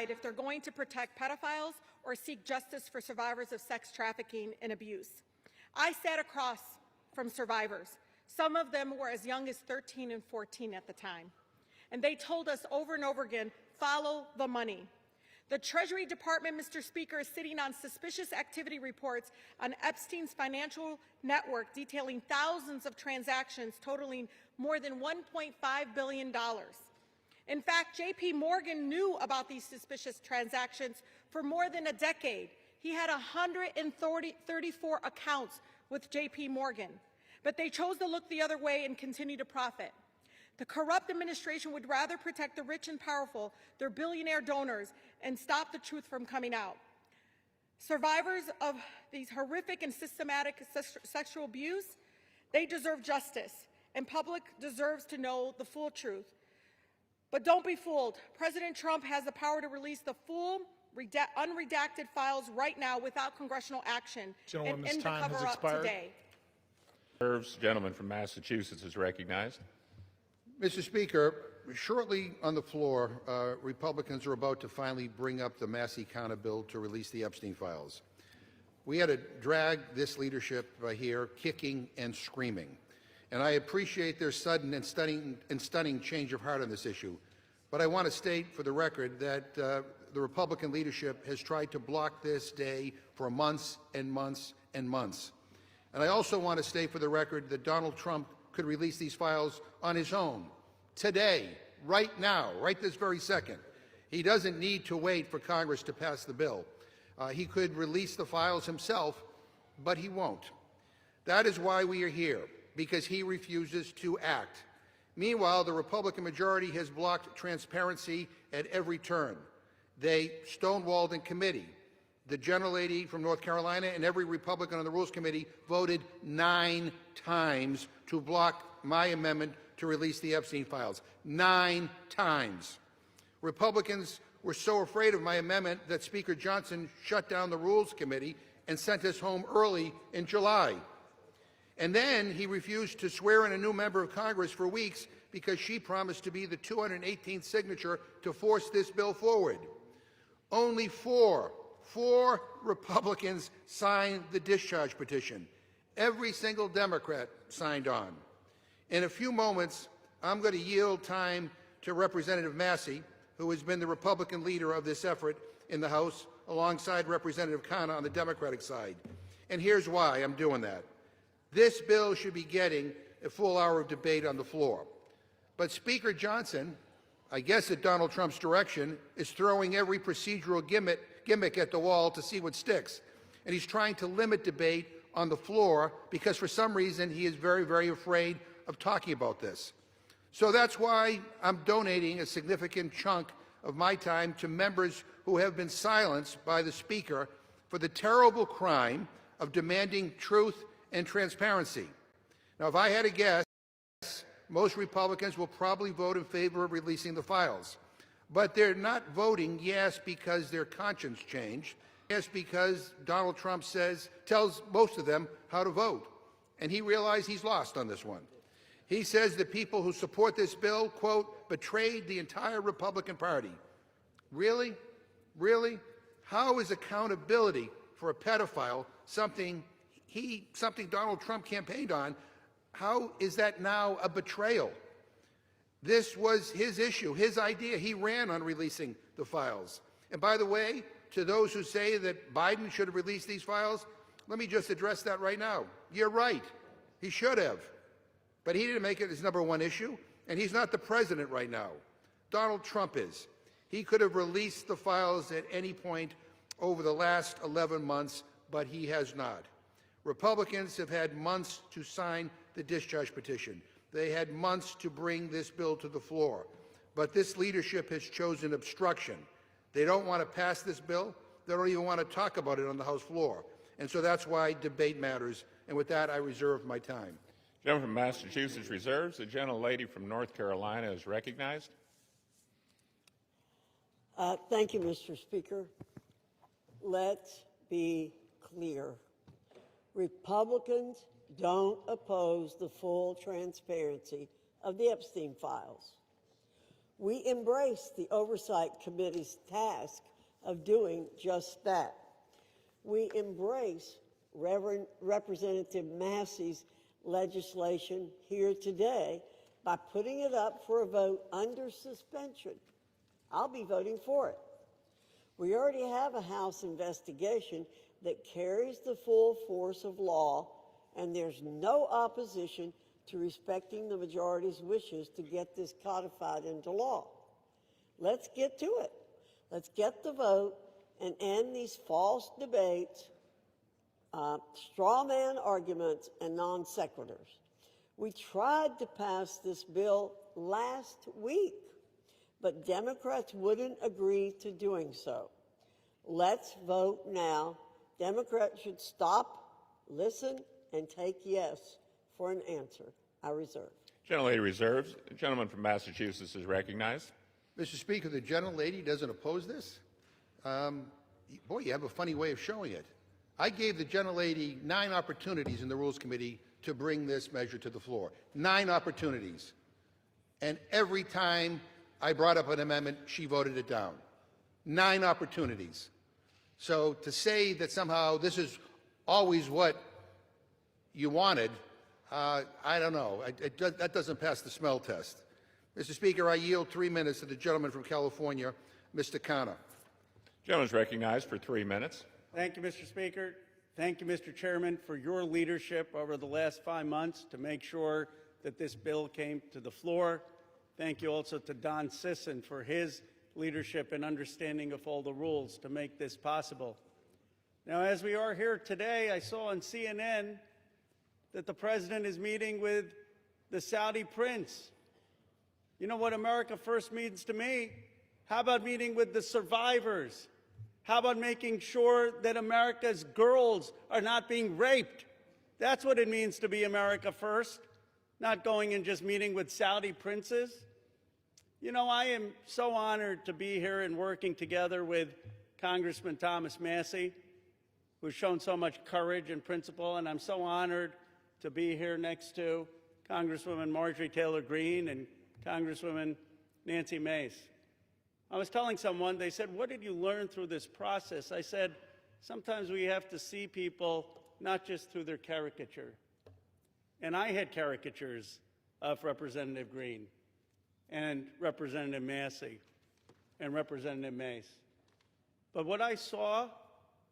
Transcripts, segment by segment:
if they're going to protect pedophiles or seek justice for survivors of sex trafficking and abuse. I sat across from survivors. Some of them were as young as 13 and 14 at the time. And they told us over and over again, follow the money. The Treasury Department, Mr. Speaker, is sitting on suspicious activity reports on Epstein's financial network detailing thousands of transactions totaling more than $1.5 billion. In fact, J.P. Morgan knew about these suspicious transactions for more than a decade. He had 134 accounts with J.P. Morgan, but they chose to look the other way and continue to profit. The corrupt administration would rather protect the rich and powerful, their billionaire donors, and stop the truth from coming out. Survivors of these horrific and systematic sexual abuse, they deserve justice, and public deserves to know the full truth. But don't be fooled. President Trump has the power to release the full, unredacted files right now without congressional action and end the cover-up today. The gentleman from Massachusetts is recognized. Mr. Speaker, shortly on the floor, Republicans are about to finally bring up the Massey Counter bill to release the Epstein files. We had to drag this leadership here kicking and screaming. And I appreciate their sudden and stunning change of heart on this issue. But I want to state for the record that the Republican leadership has tried to block this day for months and months and months. And I also want to state for the record that Donald Trump could release these files on his own, today, right now, right this very second. He doesn't need to wait for Congress to pass the bill. He could release the files himself, but he won't. That is why we are here, because he refuses to act. Meanwhile, the Republican majority has blocked transparency at every turn. They stonewalled in committee. The gentlelady from North Carolina and every Republican on the Rules Committee voted 9 times to block my amendment to release the Epstein files. 9 times. Republicans were so afraid of my amendment that Speaker Johnson shut down the Rules Committee and sent us home early in July. And then he refused to swear in a new member of Congress for weeks because she promised to be the 218th signature to force this bill forward. Only four Republicans signed the discharge petition. Every single Democrat signed on. In a few moments, I'm going to yield time to Representative Massey, who has been the Republican leader of this effort in the House, alongside Representative Khanna on the Democratic side. And here's why I'm doing that. This bill should be getting a full hour of debate on the floor. But Speaker Johnson, I guess at Donald Trump's direction, is throwing every procedural gimmick at the wall to see what sticks. And he's trying to limit debate on the floor because for some reason he is very, very afraid of talking about this. So that's why I'm donating a significant chunk of my time to members who have been silenced by the Speaker for the terrible crime of demanding truth and transparency. Now, if I had to guess, most Republicans will probably vote in favor of releasing the files. But they're not voting yes because their conscience changed, yes because Donald Trump tells most of them how to vote. And he realized he's lost on this one. He says the people who support this bill, quote, betrayed the entire Republican Party. Really? Really? How is accountability for a pedophile something Donald Trump campaigned on? How is that now a betrayal? This was his issue, his idea. He ran on releasing the files. And by the way, to those who say that Biden should have released these files, let me just address that right now. You're right. He should have. But he didn't make it his #1 issue, and he's not the president right now. Donald Trump is. He could have released the files at any point over the last 11 months, but he has not. Republicans have had months to sign the discharge petition. They had months to bring this bill to the floor. But this leadership has chosen obstruction. They don't want to pass this bill. They don't even want to talk about it on the House floor. And so that's why debate matters. And with that, I reserve my time. The gentleman from Massachusetts reserves. The gentlelady from North Carolina is recognized. Thank you, Mr. Speaker. Let's be clear. Republicans don't oppose the full transparency of the Epstein files. We embrace the Oversight Committee's task of doing just that. We embrace Representative Massey's legislation here today by putting it up for a vote under suspension. I'll be voting for it. We already have a House investigation that carries the full force of law, and there's no opposition to respecting the majority's wishes to get this codified into law. Let's get to it. Let's get the vote and end these false debates, straw man arguments, and non sequiturs. We tried to pass this bill last week, but Democrats wouldn't agree to doing so. Let's vote now. Democrats should stop, listen, and take yes for an answer. I reserve. Gentlelady reserves. The gentleman from Massachusetts is recognized. Mr. Speaker, the gentlelady doesn't oppose this? Boy, you have a funny way of showing it. I gave the gentlelady 9 opportunities in the Rules Committee to bring this measure to the floor. 9 opportunities. And every time I brought up an amendment, she voted it down. 9 opportunities. So to say that somehow this is always what you wanted, I don't know. That doesn't pass the smell test. Mr. Speaker, I yield 3 minutes to the gentleman from California, Mr. Khanna. Gentleman is recognized for 3 minutes. Thank you, Mr. Speaker. Thank you, Mr. Chairman, for your leadership over the last 5 months to make sure that this bill came to the floor. Thank you also to Don Sisson for his leadership and understanding of all the rules to make this possible. Now, as we are here today, I saw on CNN that the president is meeting with the Saudi prince. You know what America First means to me? How about meeting with the survivors? How about making sure that America's girls are not being raped? That's what it means to be America First, not going and just meeting with Saudi princes. You know, I am so honored to be here and working together with Congressman Thomas Massey, who's shown so much courage and principle, and I'm so honored to be here next to Congresswoman Marjorie Taylor Greene and Congresswoman Nancy Mace. I was telling someone, they said, what did you learn through this process? I said, sometimes we have to see people not just through their caricature. And I had caricatures of Representative Greene and Representative Massey and Representative Mace. But what I saw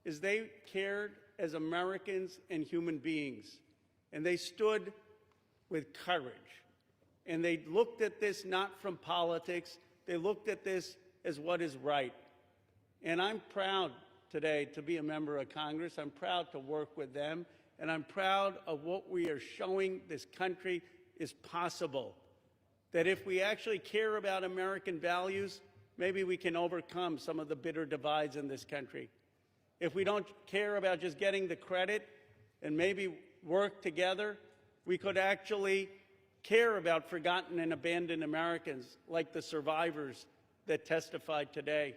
is they cared as Americans and human beings, and they stood with courage. And they looked at this not from politics, they looked at this as what is right. And I'm proud today to be a member of Congress. I'm proud to work with them, and I'm proud of what we are showing this country is possible. That if we actually care about American values, maybe we can overcome some of the bitter divides in this country. If we don't care about just getting the credit and maybe work together, we could actually care about forgotten and abandoned Americans like the survivors that testified today.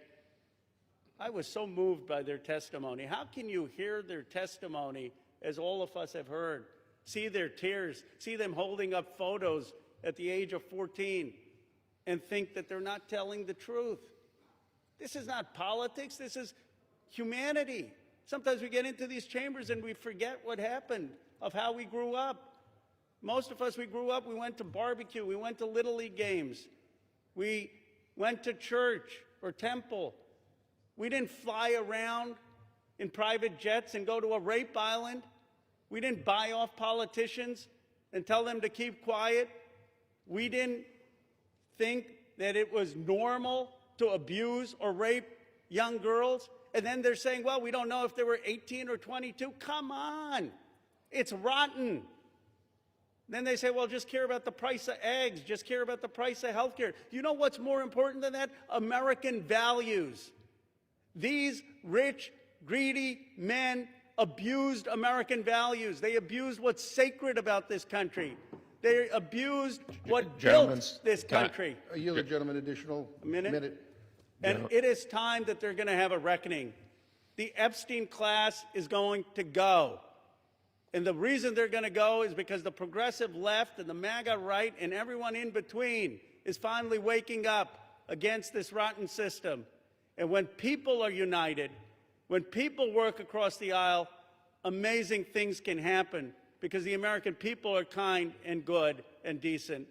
I was so moved by their testimony. How can you hear their testimony, as all of us have heard, see their tears, see them holding up photos at the age of 14, and think that they're not telling the truth? This is not politics, this is humanity. Sometimes we get into these chambers and we forget what happened, of how we grew up. Most of us, we grew up, we went to barbecue, we went to Little League games, we went to church or temple. We didn't fly around in private jets and go to a rape island. We didn't buy off politicians and tell them to keep quiet. We didn't think that it was normal to abuse or rape young girls. And then they're saying, well, we don't know if they were 18 or 22. Come on. It's rotten. Then they say, well, just care about the price of eggs. Just care about the price of health care. You know what's more important than that? American values. These rich, greedy men abused American values. They abused what's sacred about this country. They abused what built this country. I yield the gentleman additional minute. And it is time that they're going to have a reckoning. The Epstein class is going to go. And the reason they're going to go is because the progressive left and the MAGA right and everyone in between is finally waking up against this rotten system. And when people are united, when people work across the aisle, amazing things can happen because the American people are kind and good and decent.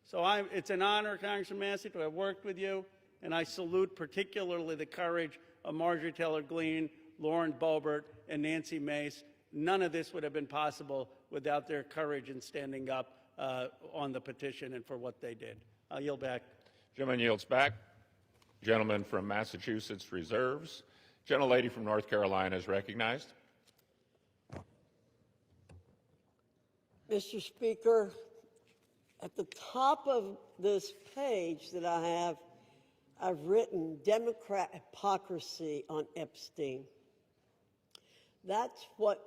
So it's an honor, Congressman Massey, to have worked with you, and I salute particularly the courage of Marjorie Taylor Greene, Lauren Boebert, and Nancy Mace. None of this would have been possible without their courage in standing up on the petition and for what they did. I'll yield back. Gentleman yields back. Gentleman from Massachusetts reserves. Gentlelady from North Carolina is recognized. Mr. Speaker, at the top of this page that I have, I've written Democrat hypocrisy on Epstein. That's what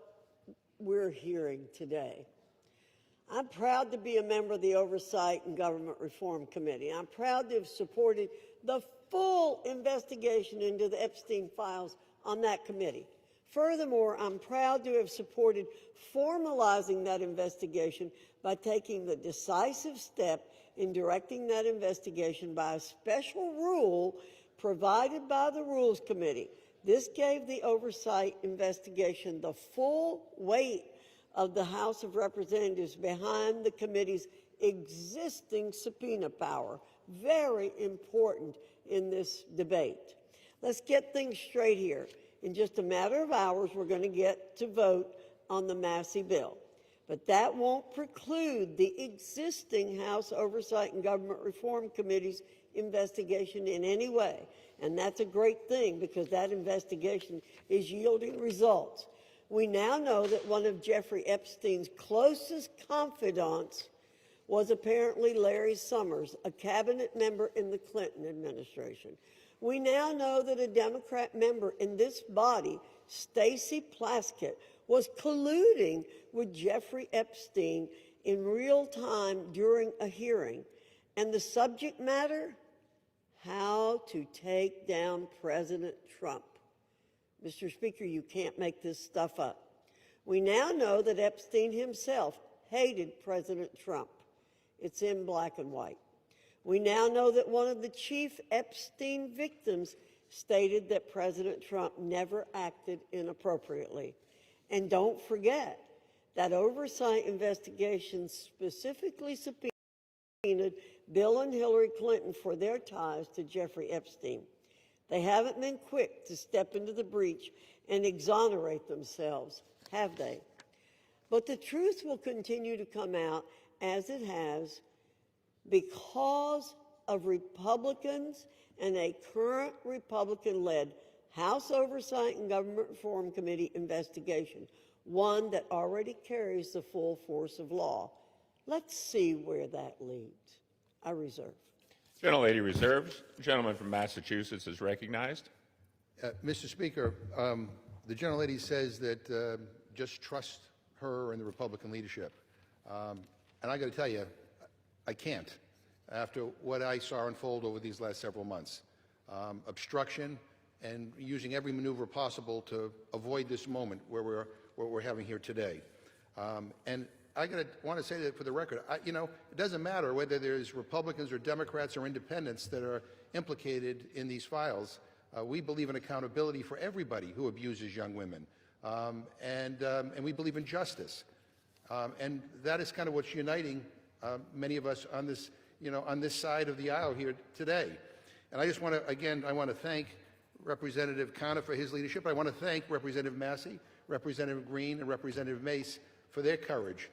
we're hearing today. I'm proud to be a member of the Oversight and Government Reform Committee. I'm proud to have supported the full investigation into the Epstein files on that committee. Furthermore, I'm proud to have supported formalizing that investigation by taking the decisive step in directing that investigation by a special rule provided by the Rules Committee. This gave the oversight investigation the full weight of the House of Representatives behind the committee's existing subpoena power. Very important in this debate. Let's get things straight here. In just a matter of hours, we're going to get to vote on the Massey bill. But that won't preclude the existing House Oversight and Government Reform Committee's investigation in any way. And that's a great thing because that investigation is yielding results. We now know that one of Jeffrey Epstein's closest confidants was apparently Larry Summers, a cabinet member in the Clinton administration. We now know that a Democrat member in this body, Stacey Plaskett, was colluding with Jeffrey Epstein in real time during a hearing. And the subject matter? How to take down President Trump. Mr. Speaker, you can't make this stuff up. We now know that Epstein himself hated President Trump. It's in black and white. We now know that one of the chief Epstein victims stated that President Trump never acted inappropriately. And don't forget that oversight investigation specifically subpoenaed Bill and Hillary Clinton for their ties to Jeffrey Epstein. They haven't been quick to step into the breach and exonerate themselves, have they? But the truth will continue to come out as it has because of Republicans and a current Republican-led House Oversight and Government Reform Committee investigation, one that already carries the full force of law. Let's see where that leads. I reserve. Gentlelady reserves. The gentleman from Massachusetts is recognized. Mr. Speaker, the gentlelady says that just trust her and the Republican leadership. And I got to tell you, I can't after what I saw unfold over these last several months. Obstruction and using every maneuver possible to avoid this moment where we're having here today. And I want to say that for the record, it doesn't matter whether there's Republicans or Democrats or independents that are implicated in these files. We believe in accountability for everybody who abuses young women, and we believe in justice. And that is kind of what's uniting many of us on this, on this side of the aisle here today. And I just want to, again, I want to thank Representative Connor for his leadership. I want to thank Representative Massey, Representative Greene, and Representative Mace for their courage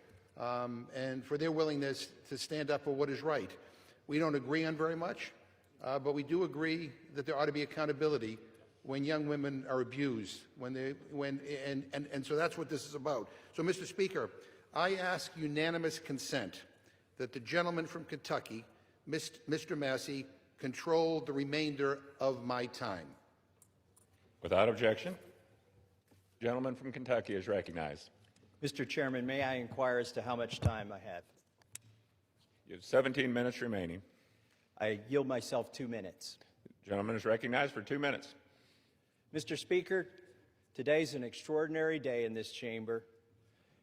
and for their willingness to stand up for what is right. We don't agree on very much, but we do agree that there ought to be accountability when young women are abused, and so that's what this is about. So, Mr. Speaker, I ask unanimous consent that the gentleman from Kentucky, Mr. Massey, control the remainder of my time. Without objection. Gentleman from Kentucky is recognized. Mr. Chairman, may I inquire as to how much time I have? You have 17 minutes remaining. I yield myself 2 minutes. The gentleman is recognized for 2 minutes. Mr. Speaker, today's an extraordinary day in this chamber.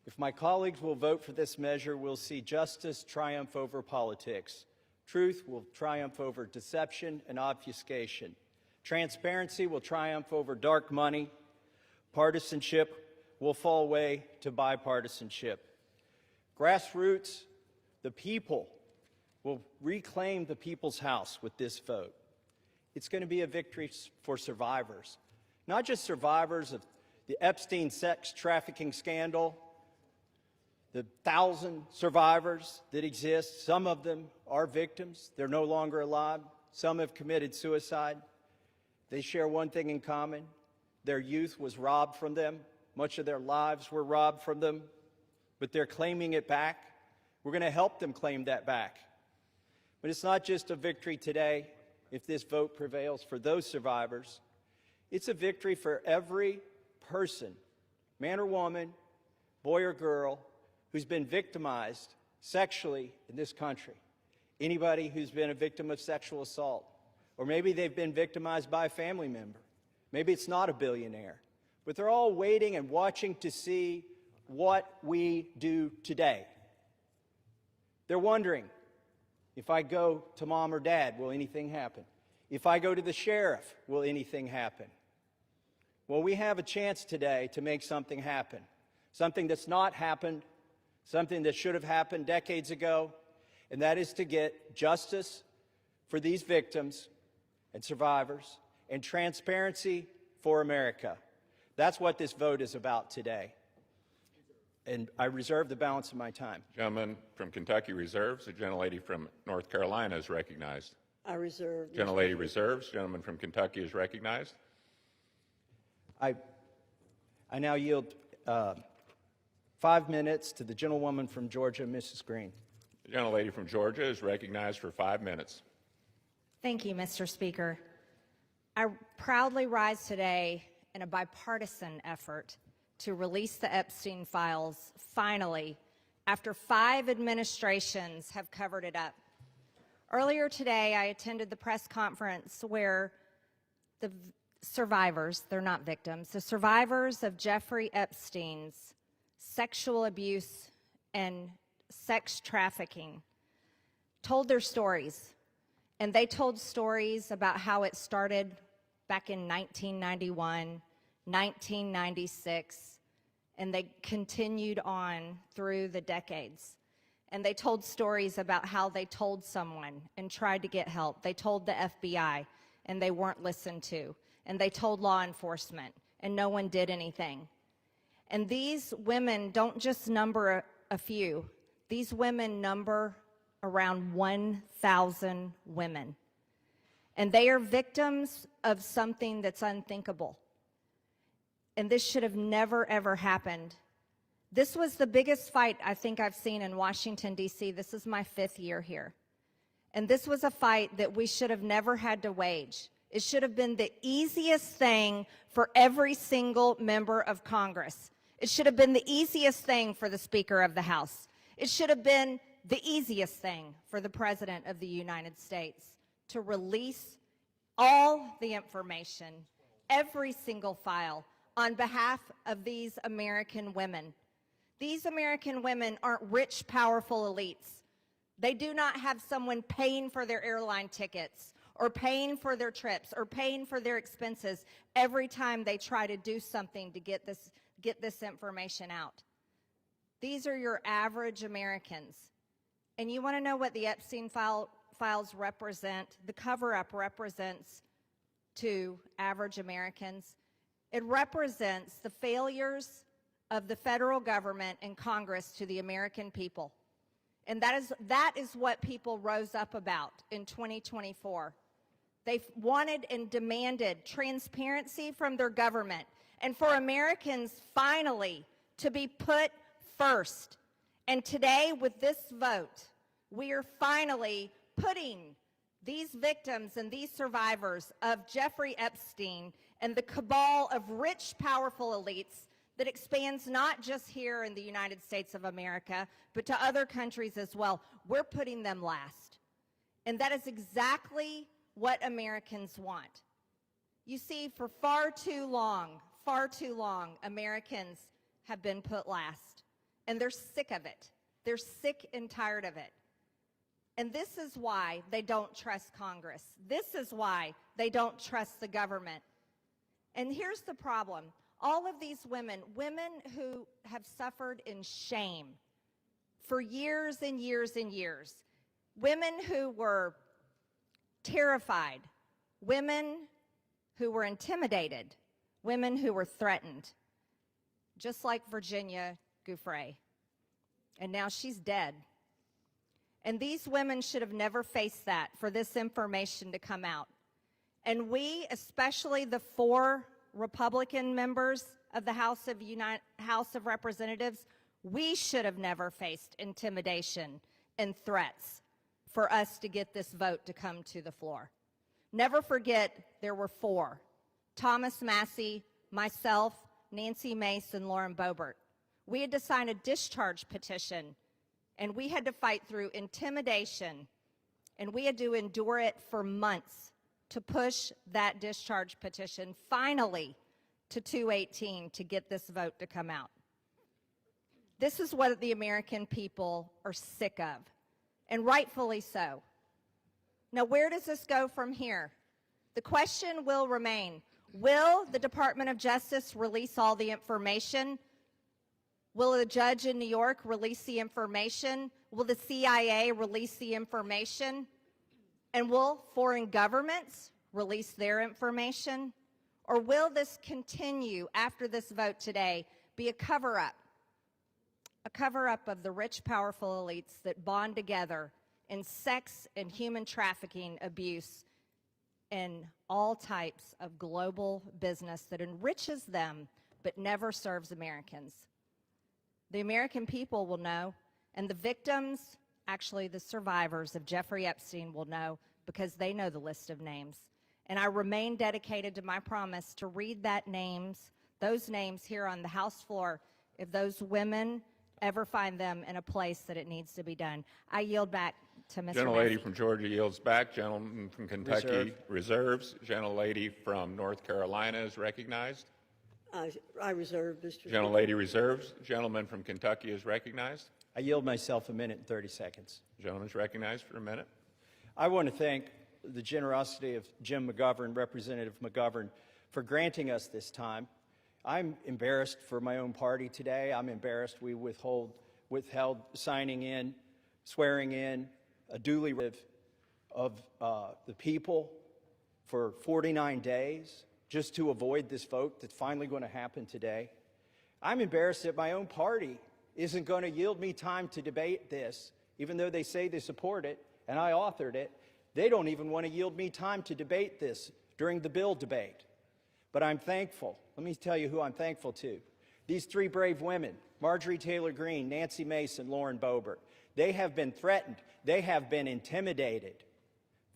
If my colleagues will vote for this measure, we'll see justice triumph over politics. Truth will triumph over deception and obfuscation. Transparency will triumph over dark money. Partisanship will fall away to bipartisanship. Grassroots, the people, will reclaim the people's house with this vote. It's going to be a victory for survivors, not just survivors of the Epstein sex trafficking scandal, the 1,000 survivors that exist. Some of them are victims. They're no longer alive. Some have committed suicide. They share one thing in common. Their youth was robbed from them. Much of their lives were robbed from them, but they're claiming it back. We're going to help them claim that back. But it's not just a victory today, if this vote prevails for those survivors. It's a victory for every person, man or woman, boy or girl, who's been victimized sexually in this country. Anybody who's been a victim of sexual assault, or maybe they've been victimized by a family member. Maybe it's not a billionaire, but they're all waiting and watching to see what we do today. They're wondering, if I go to mom or dad, will anything happen? If I go to the sheriff, will anything happen? Well, we have a chance today to make something happen. Something that's not happened, something that should have happened decades ago, and that is to get justice for these victims and survivors and transparency for America. That's what this vote is about today. And I reserve the balance of my time. Gentleman from Kentucky reserves. The gentlelady from North Carolina is recognized. I reserve. Gentlelady reserves. Gentleman from Kentucky is recognized. I now yield 5 minutes to the gentlewoman from Georgia, Mrs. Green. The gentlelady from Georgia is recognized for 5 minutes. Thank you, Mr. Speaker. I proudly rise today in a bipartisan effort to release the Epstein files, finally, after 5 administrations have covered it up. Earlier today, I attended the press conference where the survivors, they're not victims, the survivors of Jeffrey Epstein's sexual abuse and sex trafficking told their stories. And they told stories about how it started back in 1991, 1996, and they continued on through the decades. And they told stories about how they told someone and tried to get help. They told the FBI, and they weren't listened to. And they told law enforcement, and no one did anything. And these women don't just number a few. These women number around 1,000 women. And they are victims of something that's unthinkable. And this should have never, ever happened. This was the biggest fight I think I've seen in Washington, D.C. This is my 5th year here. And this was a fight that we should have never had to wage. It should have been the easiest thing for every single member of Congress. It should have been the easiest thing for the Speaker of the House. It should have been the easiest thing for the President of the United States to release all the information, every single file, on behalf of these American women. These American women aren't rich, powerful elites. They do not have someone paying for their airline tickets or paying for their trips or paying for their expenses every time they try to do something to get this information out. These are your average Americans. And you want to know what the Epstein files represent? The cover-up represents to average Americans. It represents the failures of the federal government and Congress to the American people. And that is what people rose up about in 2024. They wanted and demanded transparency from their government and for Americans finally to be put first. And today, with this vote, we are finally putting these victims and these survivors of Jeffrey Epstein and the cabal of rich, powerful elites that expands not just here in the United States of America, but to other countries as well. We're putting them last. And that is exactly what Americans want. You see, for far too long, Americans have been put last. And they're sick of it. They're sick and tired of it. And this is why they don't trust Congress. This is why they don't trust the government. And here's the problem. All of these women who have suffered in shame for years and years and years, women who were terrified, women who were intimidated, women who were threatened, just like Virginia Giuffre. And now she's dead. And these women should have never faced that, for this information to come out. And we, especially the 4 Republican members of the House of Representatives, we should have never faced intimidation and threats for us to get this vote to come to the floor. Never forget, there were 4: Thomas Massie, myself, Nancy Mace, and Lauren Boebert. We had to sign a discharge petition, and we had to fight through intimidation, and we had to endure it for months to push that discharge petition finally to 218 to get this vote to come out. This is what the American people are sick of, and rightfully so. Now, where does this go from here? The question will remain, will the Department of Justice release all the information? Will the judge in New York release the information? Will the CIA release the information? And will foreign governments release their information? Or will this continue after this vote today be a cover-up? A cover-up of the rich, powerful elites that bond together in sex and human trafficking abuse and all types of global business that enriches them but never serves Americans. The American people will know, and the victims, actually the survivors of Jeffrey Epstein, will know, because they know the list of names. And I remain dedicated to my promise to read those names here on the House floor if those women ever find them in a place that it needs to be done. I yield back to Mr. Gentlelady Massey. from Georgia yields back. Gentleman from Kentucky reserves. Gentlelady from North Carolina is recognized. I reserve, Mr. Speaker. Gentlelady reserves. Gentleman from Kentucky is recognized. I yield myself a minute and 30 seconds. Gentleman's recognized for a minute. I want to thank the generosity of Jim McGovern, Representative McGovern, for granting us this time. I'm embarrassed for my own party today. I'm embarrassed we withheld signing in, swearing in a duly of the people for 49 days just to avoid this vote that's finally going to happen today. I'm embarrassed that my own party isn't going to yield me time to debate this, even though they say they support it, and I authored it. They don't even want to yield me time to debate this during the bill debate. But I'm thankful. Let me tell you who I'm thankful to. These 3 brave women, Marjorie Taylor Greene, Nancy Mace, and Lauren Boebert. They have been threatened. They have been intimidated.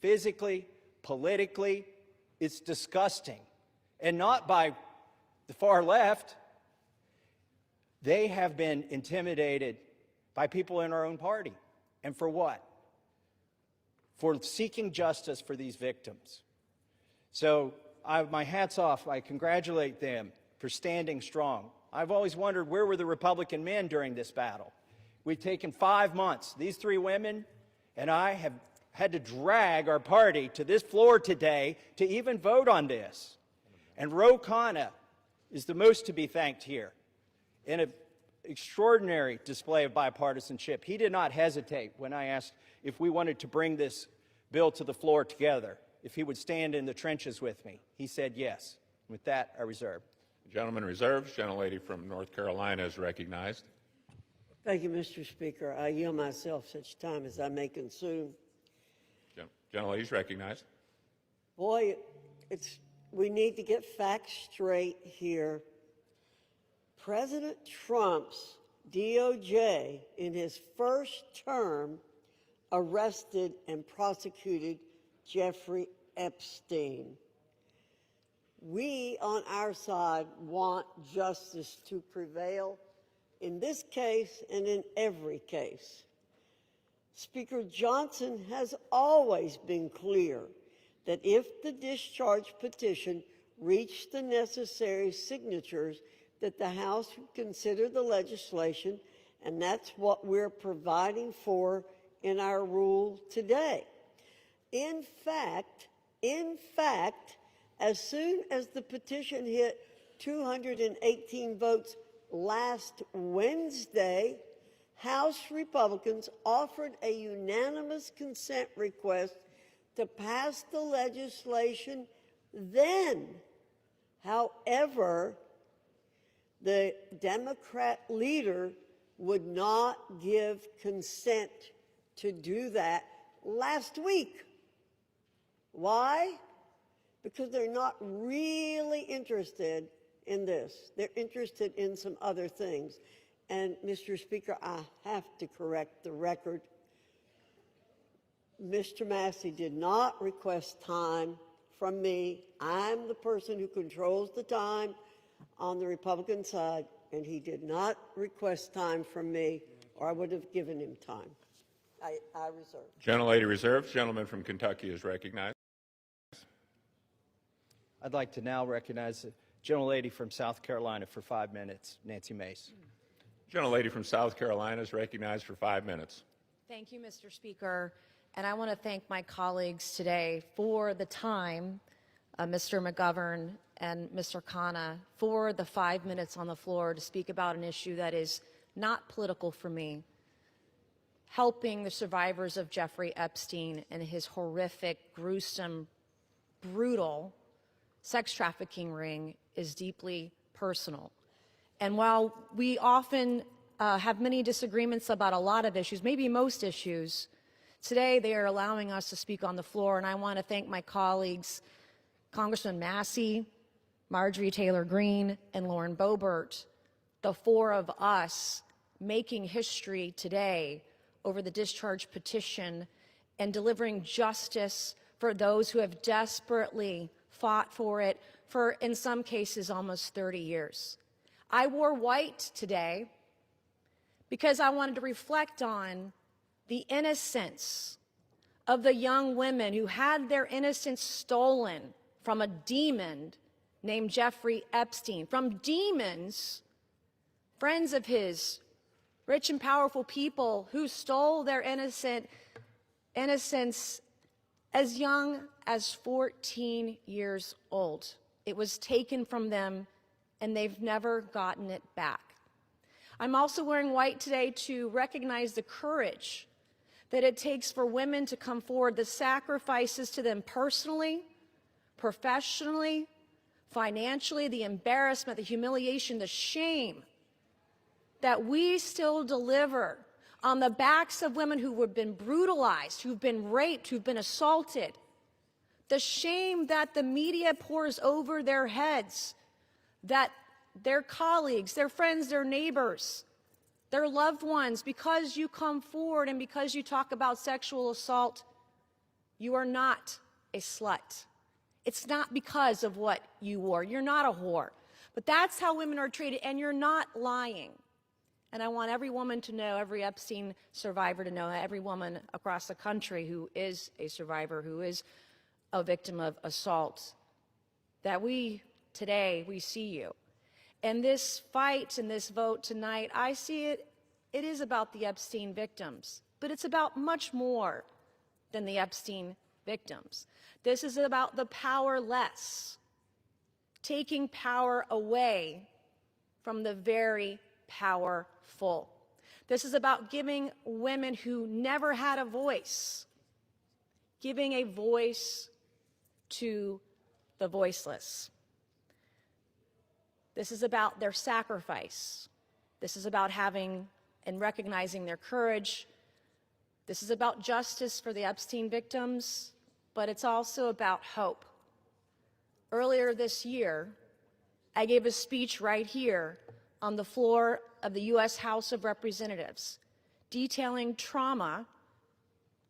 Physically, politically, it's disgusting. And not by the far left. They have been intimidated by people in our own party. And for what? For seeking justice for these victims. So my hat's off. I congratulate them for standing strong. I've always wondered, where were the Republican men during this battle? We've taken 5 months. These 3 women and I have had to drag our party to this floor today to even vote on this. And Ro Khanna is the most to be thanked here. In an extraordinary display of bipartisanship, he did not hesitate when I asked if we wanted to bring this bill to the floor together, if he would stand in the trenches with me. He said yes. With that, I reserve. The gentleman reserves. Gentlelady from North Carolina is recognized. Thank you, Mr. Speaker. I yield myself such time as I may consume. Gentlelady is recognized. Boy, we need to get facts straight here. President Trump's DOJ, in his first term, arrested and prosecuted Jeffrey Epstein. We, on our side, want justice to prevail in this case and in every case. Speaker Johnson has always been clear that if the discharge petition reached the necessary signatures, that the House would consider the legislation, and that's what we're providing for in our rule today. In fact, as soon as the petition hit 218 votes last Wednesday, House Republicans offered a unanimous consent request to pass the legislation then. However, the Democrat leader would not give consent to do that last week. Why? Because they're not really interested in this. They're interested in some other things. And, Mr. Speaker, I have to correct the record. Mr. Massey did not request time from me. I'm the person who controls the time on the Republican side, and he did not request time from me, or I would have given him time. I reserve. Gentlelady reserves. Gentleman from Kentucky is recognized. I'd like to now recognize the gentlelady from South Carolina for 5 minutes, Nancy Mace. Gentlelady from South Carolina is recognized for 5 minutes. Thank you, Mr. Speaker. And I want to thank my colleagues today for the time, Mr. McGovern and Mr. Khanna, for the 5 minutes on the floor to speak about an issue that is not political for me. Helping the survivors of Jeffrey Epstein and his horrific, gruesome, brutal sex trafficking ring is deeply personal. And while we often have many disagreements about a lot of issues, maybe most issues, today they are allowing us to speak on the floor, and I want to thank my colleagues, Congressman Massey, Marjorie Taylor Greene, and Lauren Boebert, the four of us making history today over the discharge petition and delivering justice for those who have desperately fought for it for, in some cases, almost 30 years. I wore white today because I wanted to reflect on the innocence of the young women who had their innocence stolen from a demon named Jeffrey Epstein, from demons, friends of his, rich and powerful people who stole their innocence as young as 14 years old. It was taken from them, and they've never gotten it back. I'm also wearing white today to recognize the courage that it takes for women to come forward, the sacrifices to them personally, professionally, financially, the embarrassment, the humiliation, the shame that we still deliver on the backs of women who have been brutalized, who've been raped, who've been assaulted. The shame that the media pours over their heads, that their colleagues, their friends, their neighbors, their loved ones, because you come forward and because you talk about sexual assault, you are not a slut. It's not because of what you wore. You're not a whore. But that's how women are treated, and you're not lying. And I want every woman to know, every Epstein survivor to know, every woman across the country who is a survivor, who is a victim of assault, that today, we see you. And this fight and this vote tonight, I see it is about the Epstein victims, but it's about much more than the Epstein victims. This is about the powerless, taking power away from the very powerful. This is about giving women who never had a voice, giving a voice to the voiceless. This is about their sacrifice. This is about having and recognizing their courage. This is about justice for the Epstein victims, but it's also about hope. Earlier this year, I gave a speech right here on the floor of the U.S. House of Representatives, detailing trauma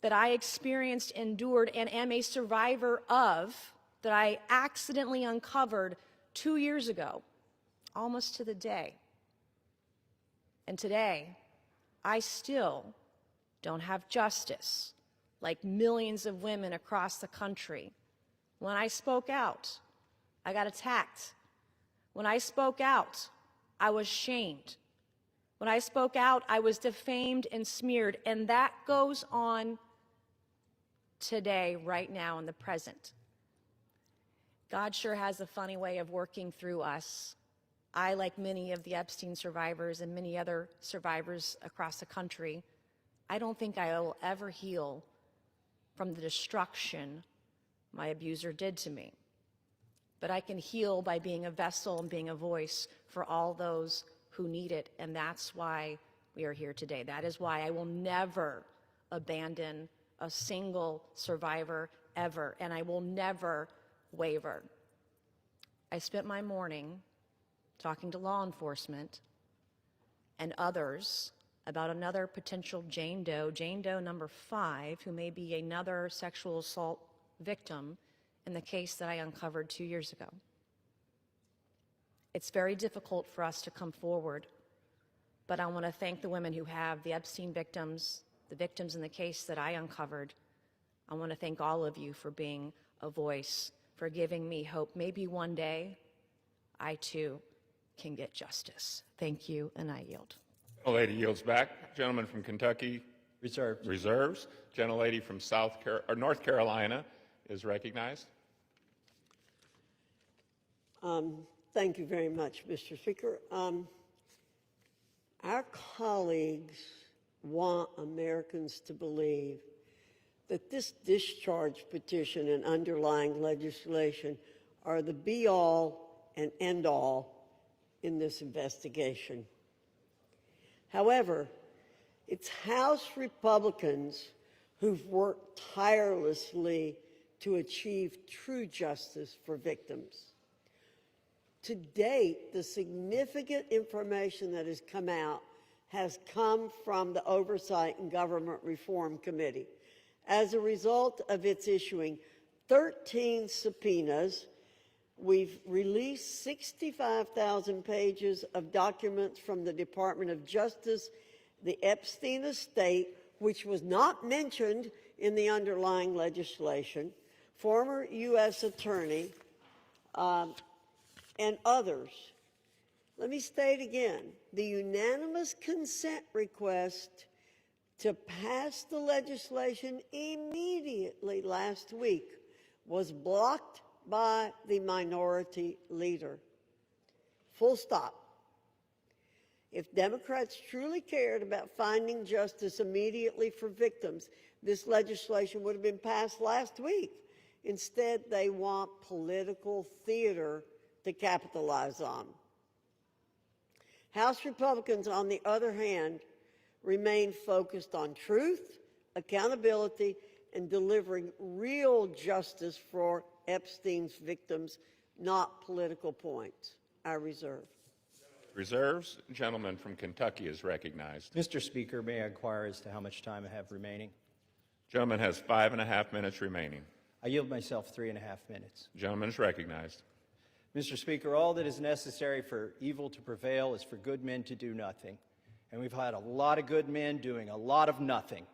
that I experienced, endured, and am a survivor of, that I accidentally uncovered 2 years ago, almost to the day. And today, I still don't have justice, like millions of women across the country. When I spoke out, I got attacked. When I spoke out, I was shamed. When I spoke out, I was defamed and smeared, and that goes on today, right now, in the present. God sure has a funny way of working through us. I, like many of the Epstein survivors and many other survivors across the country, I don't think I will ever heal from the destruction my abuser did to me. But I can heal by being a vessel and being a voice for all those who need it, and that's why we are here today. That is why I will never abandon a single survivor ever, and I will never waver. I spent my morning talking to law enforcement and others about another potential Jane Doe number 5, who may be another sexual assault victim in the case that I uncovered 2 years ago. It's very difficult for us to come forward, but I want to thank the women who have, the Epstein victims, the victims in the case that I uncovered. I want to thank all of you for being a voice, for giving me hope. Maybe one day I too can get justice. Thank you, and I yield. Gentlelady yields back. Gentleman from Kentucky Reserved. reserves. Gentlelady from North Carolina is recognized. Thank you very much, Mr. Speaker. Our colleagues want Americans to believe that this discharge petition and underlying legislation are the be-all and end-all in this investigation. However, it's House Republicans who've worked tirelessly to achieve true justice for victims. To date, the significant information that has come out has come from the Oversight and Government Reform Committee as a result of its issuing 13 subpoenas. We've released 65,000 pages of documents from the Department of Justice, the Epstein estate, which was not mentioned in the underlying legislation, former U.S. attorney, and others. Let me state again, the unanimous consent request to pass the legislation immediately last week was blocked by the minority leader. Full stop. If Democrats truly cared about finding justice immediately for victims, this legislation would have been passed last week. Instead, they want political theater to capitalize on. House Republicans, on the other hand, remain focused on truth, accountability, and delivering real justice for Epstein's victims, not political points. I reserve. Reserves. Gentleman from Kentucky is recognized. Mr. Speaker, may I inquire as to how much time I have remaining? Gentleman has 5.5 minutes remaining. I yield myself 3.5 minutes. Gentleman is recognized. Mr. Speaker, all that is necessary for evil to prevail is for good men to do nothing. And we've had a lot of good men doing a lot of nothing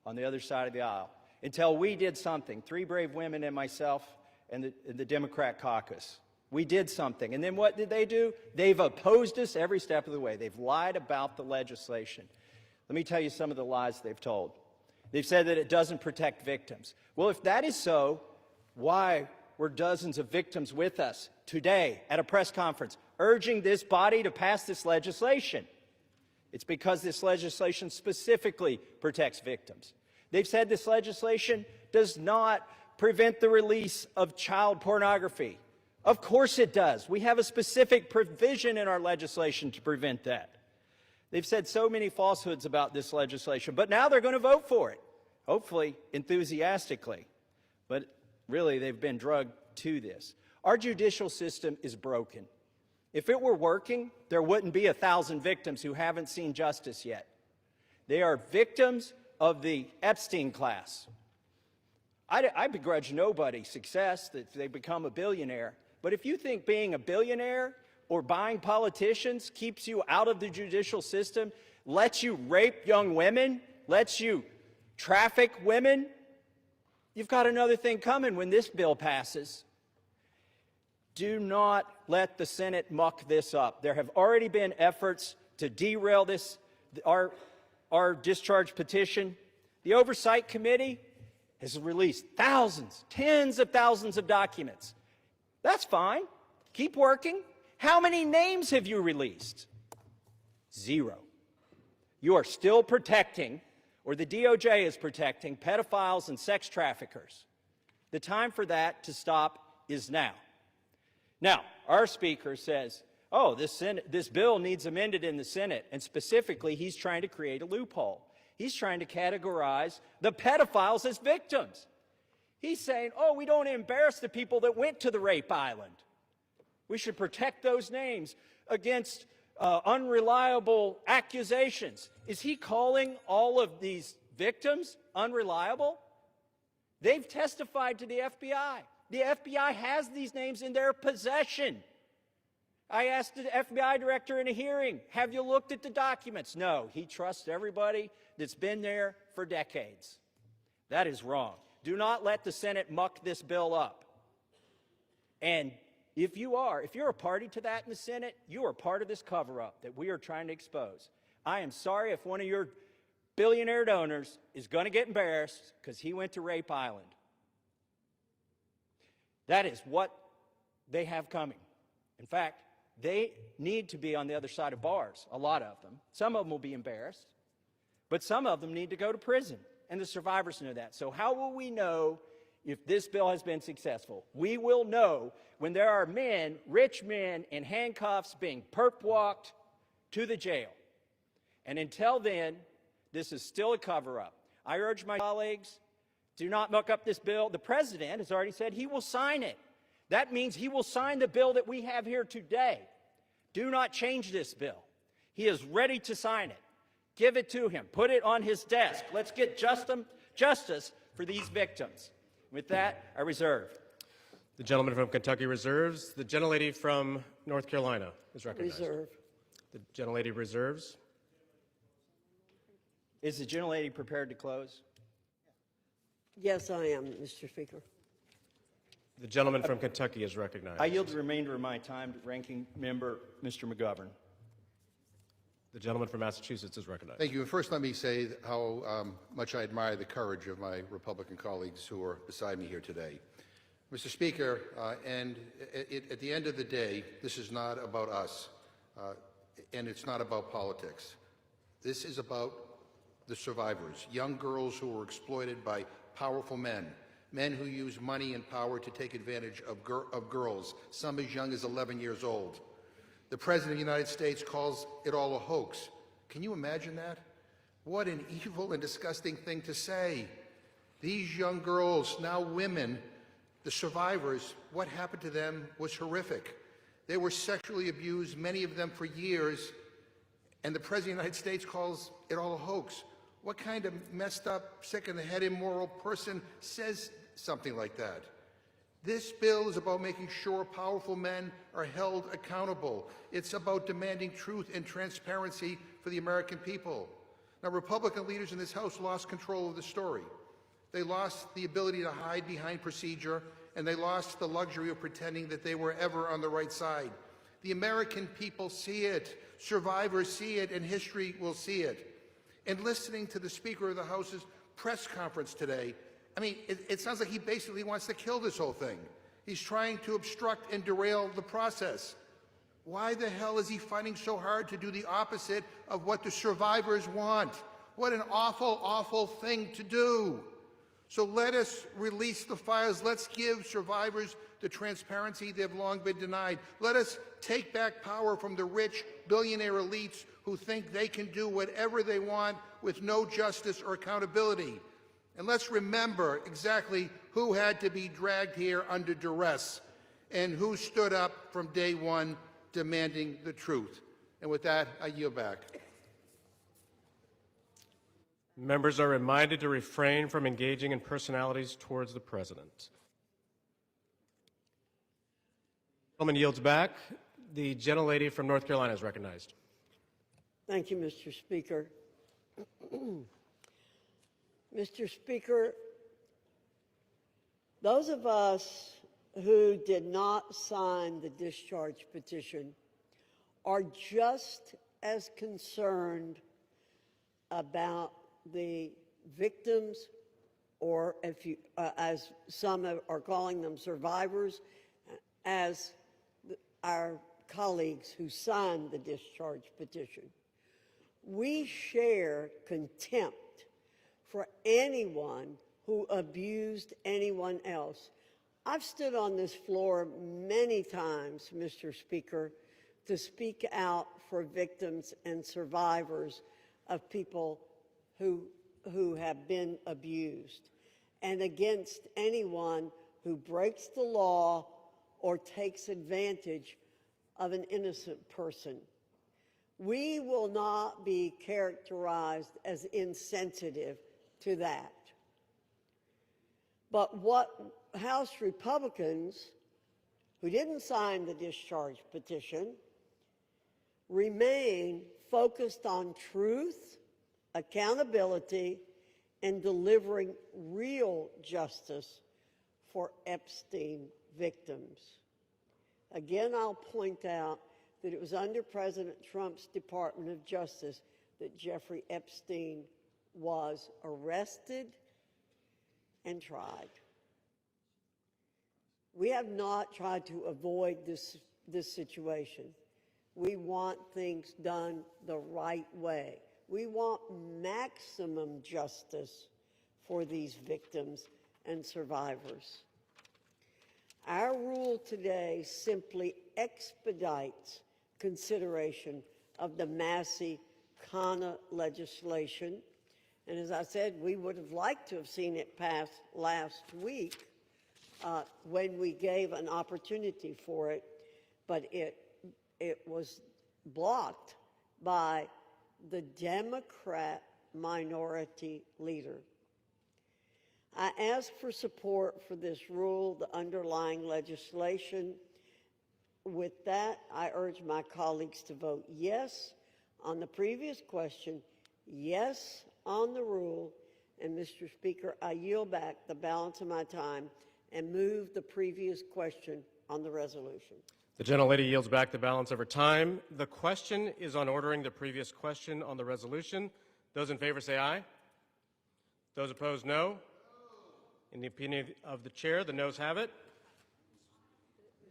on the other side of the aisle until we did something. 3 brave women and myself and the Democrat caucus. We did something. And then what did they do? They've opposed us every step of the way. They've lied about the legislation. Let me tell you some of the lies they've told. They've said that it doesn't protect victims. Well, if that is so, why were dozens of victims with us today at a press conference urging this body to pass this legislation? It's because this legislation specifically protects victims. They've said this legislation does not prevent the release of child pornography. Of course it does. We have a specific provision in our legislation to prevent that. They've said so many falsehoods about this legislation, but now they're going to vote for it, hopefully enthusiastically. But really, they've been drugged to this. Our judicial system is broken. If it were working, there wouldn't be 1,000 victims who haven't seen justice yet. They are victims of the Epstein class. I begrudge nobody success that they become a billionaire. But if you think being a billionaire or buying politicians keeps you out of the judicial system, lets you rape young women, lets you traffic women, you've got another thing coming when this bill passes. Do not let the Senate muck this up. There have already been efforts to derail our discharge petition. The Oversight Committee has released thousands, tens of thousands of documents. That's fine. Keep working. How many names have you released? 0. You are still protecting, or the DOJ is protecting, pedophiles and sex traffickers. The time for that to stop is now. Now, our Speaker says, oh, this bill needs amended in the Senate, and specifically, he's trying to create a loophole. He's trying to categorize the pedophiles as victims. He's saying, oh, we don't embarrass the people that went to the rape island. We should protect those names against unreliable accusations. Is he calling all of these victims unreliable? They've testified to the FBI. The FBI has these names in their possession. I asked the FBI director in a hearing, have you looked at the documents? No, he trusts everybody that's been there for decades. That is wrong. Do not let the Senate muck this bill up. And if you're a party to that in the Senate, you are part of this cover-up that we are trying to expose. I am sorry if one of your billionaire donors is going to get embarrassed because he went to Rape Island. That is what they have coming. In fact, they need to be on the other side of bars, a lot of them. Some of them will be embarrassed, but some of them need to go to prison, and the survivors know that. So how will we know if this bill has been successful? We will know when there are men, rich men, in handcuffs being perp-walked to the jail. And until then, this is still a cover-up. I urge my colleagues, do not muck up this bill. The president has already said he will sign it. That means he will sign the bill that we have here today. Do not change this bill. He is ready to sign it. Give it to him. Put it on his desk. Let's get justice for these victims. With that, I reserve. The gentleman from Kentucky reserves. The gentlelady from North Carolina is recognized. Reserve. The gentlelady reserves. Is the gentlelady prepared to close? Yes, I am, Mr. Speaker. The gentleman from Kentucky is recognized. I yield the remainder of my time to Ranking Member Mr. McGovern. The gentleman from Massachusetts is recognized. Thank you. And first, let me say how much I admire the courage of my Republican colleagues who are beside me here today. Mr. Speaker, at the end of the day, this is not about us, and it's not about politics. This is about the survivors, young girls who were exploited by powerful men who use money and power to take advantage of girls, some as young as 11 years old. The President of the United States calls it all a hoax. Can you imagine that? What an evil and disgusting thing to say. These young girls, now women, the survivors, what happened to them was horrific. They were sexually abused, many of them for years, and the President of the United States calls it all a hoax. What kind of messed up, sick-in-the-head, immoral person says something like that? This bill is about making sure powerful men are held accountable. It's about demanding truth and transparency for the American people. Now, Republican leaders in this House lost control of the story. They lost the ability to hide behind procedure, and they lost the luxury of pretending that they were ever on the right side. The American people see it, survivors see it, and history will see it. And listening to the Speaker of the House's press conference today, I mean, it sounds like he basically wants to kill this whole thing. He's trying to obstruct and derail the process. Why the hell is he fighting so hard to do the opposite of what the survivors want? What an awful, awful thing to do. So let us release the files. Let's give survivors the transparency they've long been denied. Let us take back power from the rich billionaire elites who think they can do whatever they want with no justice or accountability. And let's remember exactly who had to be dragged here under duress and who stood up from day one demanding the truth. And with that, I yield back. Members are reminded to refrain from engaging in personalities towards the President. The gentleman yields back. The gentlelady from North Carolina is recognized. Thank you, Mr. Speaker. Mr. Speaker, those of us who did not sign the discharge petition are just as concerned about the victims, or if you, as some are calling them, survivors, as our colleagues who signed the discharge petition. We share contempt for anyone who abused anyone else. I've stood on this floor many times, Mr. Speaker, to speak out for victims and survivors of people who have been abused, and against anyone who breaks the law or takes advantage of an innocent person. We will not be characterized as insensitive to that. But what House Republicans, who didn't sign the discharge petition, remain focused on truth, accountability, and delivering real justice for Epstein victims. Again, I'll point out that it was under President Trump's Department of Justice that Jeffrey Epstein was arrested and tried. We have not tried to avoid this situation. We want things done the right way. We want maximum justice for these victims and survivors. Our rule today simply expedites consideration of the Massey-Khanna legislation. And as I said, we would have liked to have seen it pass last week when we gave an opportunity for it, but it was blocked by the Democrat minority leader. I ask for support for this rule, the underlying legislation. With that, I urge my colleagues to vote yes on the previous question, yes on the rule, and Mr. Speaker, I yield back the balance of my time and move the previous question on the resolution. The gentlelady yields back the balance of her time. The question is on ordering the previous question on the resolution. Those in favor say aye. Those opposed, no. In the opinion of the chair, the noes have it.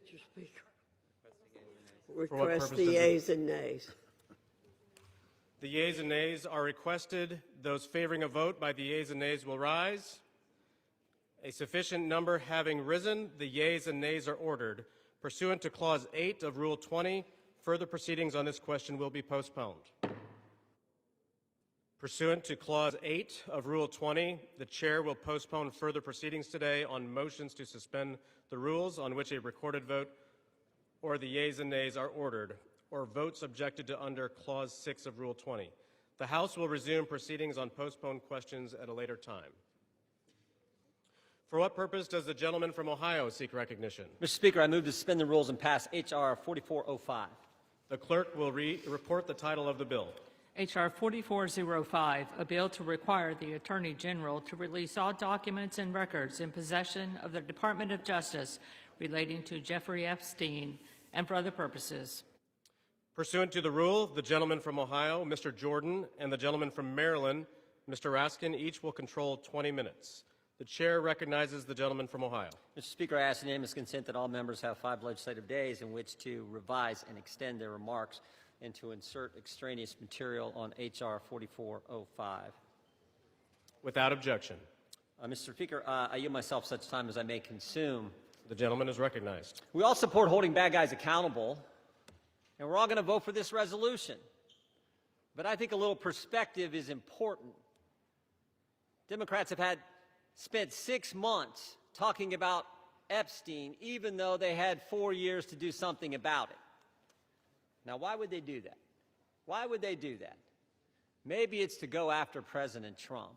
Mr. Speaker, request the yeas and nays. The yeas and nays are requested. Those favoring a vote by the yeas and nays will rise. A sufficient number having risen, the yeas and nays are ordered. Pursuant to Clause 8 of Rule 20, further proceedings on this question will be postponed. Pursuant to Clause 8 of Rule 20, the Chair will postpone further proceedings today on motions to suspend the rules on which a recorded vote or the yeas and nays are ordered, or votes objected to under Clause 6 of Rule 20. The House will resume proceedings on postponed questions at a later time. For what purpose does the gentleman from Ohio seek recognition? Mr. Speaker, I move to suspend the rules and pass H.R. 4405. The clerk will report the title of the bill. H.R. 4405, a bill to require the Attorney General to release all documents and records in possession of the Department of Justice relating to Jeffrey Epstein and for other purposes. Pursuant to the rule, the gentleman from Ohio, Mr. Jordan, and the gentleman from Maryland, Mr. Raskin, each will control 20 minutes. The chair recognizes the gentleman from Ohio. Mr. Speaker, I ask unanimous consent that all members have 5 legislative days in which to revise and extend their remarks and to insert extraneous material on H.R. 4405. Without objection. Mr. Speaker, I yield myself such time as I may consume. The gentleman is recognized. We all support holding bad guys accountable, and we're all going to vote for this resolution. But I think a little perspective is important. Democrats have spent 6 months talking about Epstein, even though they had 4 years to do something about it. Now, why would they do that? Why would they do that? Maybe it's to go after President Trump.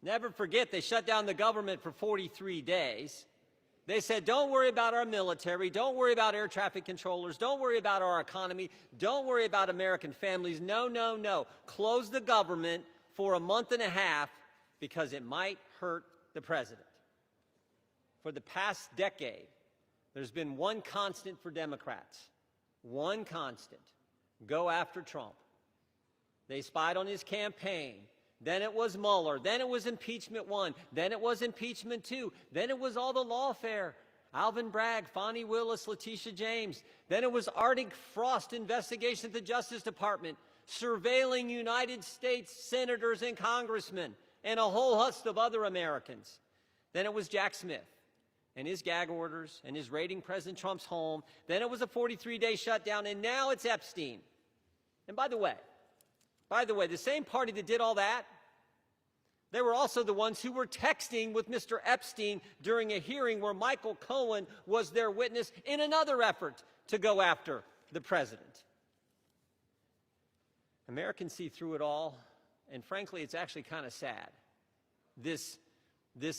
Never forget, they shut down the government for 43 days. They said, don't worry about our military, don't worry about air traffic controllers, don't worry about our economy, don't worry about American families. No, no, no. Close the government for a month and a half because it might hurt the president. For the past decade, there's been one constant for Democrats, one constant, go after Trump. They spied on his campaign. Then it was Mueller. Then it was impeachment 1. Then it was impeachment 2. Then it was all the lawfare. Alvin Bragg, Fonnie Willis, Letitia James. Then it was Arctic Frost investigation at the Justice Department, surveilling United States senators and congressmen and a whole host of other Americans. Then it was Jack Smith and his gag orders and his raiding President Trump's home. Then it was a 43-day shutdown, and now it's Epstein. And by the way, the same party that did all that, they were also the ones who were texting with Mr. Epstein during a hearing where Michael Cohen was their witness in another effort to go after the president. Americans see through it all, and frankly, it's actually kind of sad. This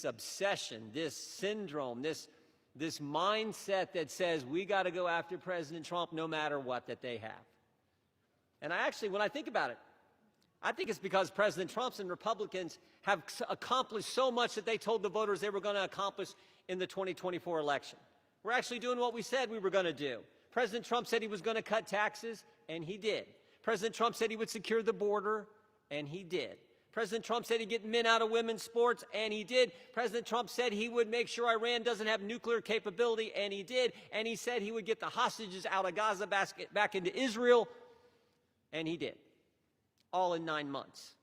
obsession, this syndrome, this mindset that says we got to go after President Trump no matter what that they have. And when I think about it, I think it's because President Trump and Republicans have accomplished so much that they told the voters they were going to accomplish in the 2024 election. We're actually doing what we said we were going to do. President Trump said he was going to cut taxes, and he did. President Trump said he would secure the border, and he did. President Trump said he'd get men out of women's sports, and he did. President Trump said he would make sure Iran doesn't have nuclear capability, and he did. And he said he would get the hostages out of Gaza back into Israel, and he did. All in 9 months.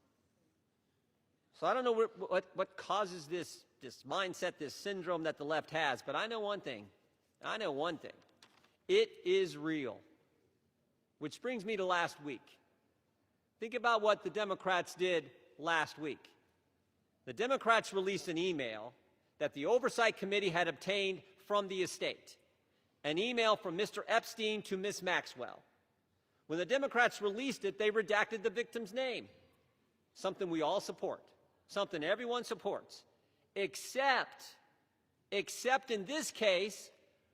So I don't know what causes this mindset, this syndrome that the left has, but I know one thing. It is real. Which brings me to last week. Think about what the Democrats did last week. The Democrats released an email that the Oversight Committee had obtained from the estate. An email from Mr. Epstein to Ms. Maxwell. When the Democrats released it, they redacted the victim's name. Something we all support. Something everyone supports. Except in this case,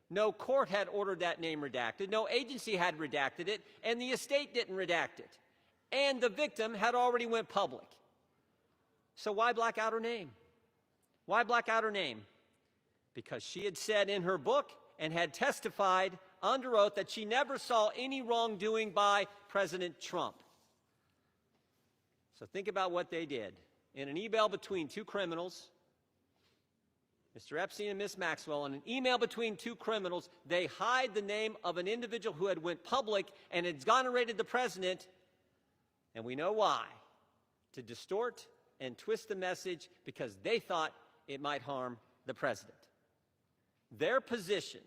no court had ordered that name redacted, no agency had redacted it, and the estate didn't redact it. And the victim had already went public. So why black out her name? Why black out her name? Because she had said in her book and had testified under oath that she never saw any wrongdoing by President Trump. So think about what they did. In an email between two criminals, Mr. Epstein and Ms. Maxwell, in an email between two criminals, they hide the name of an individual who had went public and exonerated the president, and we know why. To distort and twist the message because they thought it might harm the president. Their position,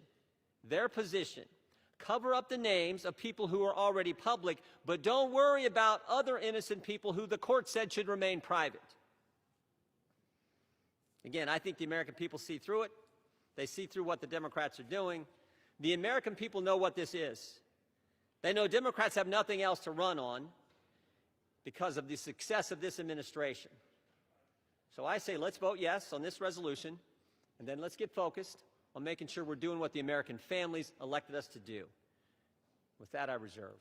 cover up the names of people who are already public, but don't worry about other innocent people who the court said should remain private. Again, I think the American people see through it. They see through what the Democrats are doing. The American people know what this is. They know Democrats have nothing else to run on because of the success of this administration. So I say let's vote yes on this resolution, and then let's get focused on making sure we're doing what the American families elected us to do. With that, I reserve.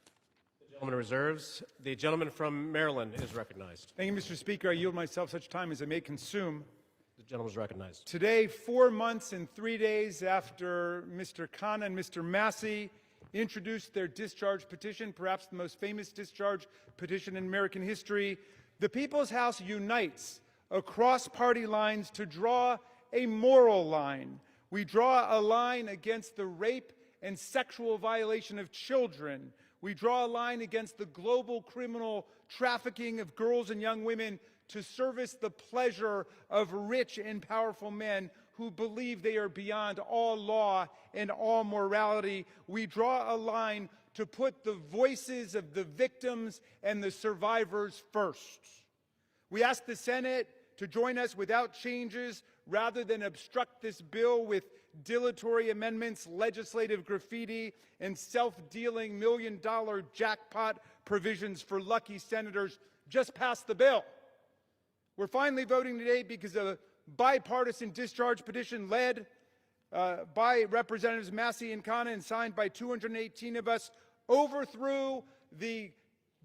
The gentleman reserves. The gentleman from Maryland is recognized. Thank you, Mr. Speaker. I yield myself such time as I may consume. The gentleman is recognized. Today, 4 months and 3 days after Mr. Khan and Mr. Massey introduced their discharge petition, perhaps the most famous discharge petition in American history, the People's House unites across party lines to draw a moral line. We draw a line against the rape and sexual violation of children. We draw a line against the global criminal trafficking of girls and young women to service the pleasure of rich and powerful men who believe they are beyond all law and all morality. We draw a line to put the voices of the victims and the survivors first. We ask the Senate to join us without changes rather than obstruct this bill with dilatory amendments, legislative graffiti, and self-dealing million-dollar jackpot provisions for lucky senators. Just pass the bill. We're finally voting today because a bipartisan discharge petition led by Representatives Massey and Khanna and signed by 218 of us overthrew the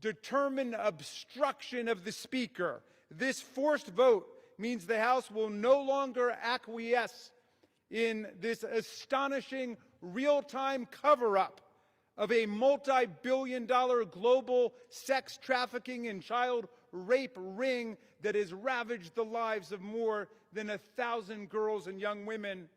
determined obstruction of the Speaker. This forced vote means the House will no longer acquiesce in this astonishing real-time cover-up of a multi-billion-dollar global sex trafficking and child rape ring that has ravaged the lives of more than 1,000 girls and young women.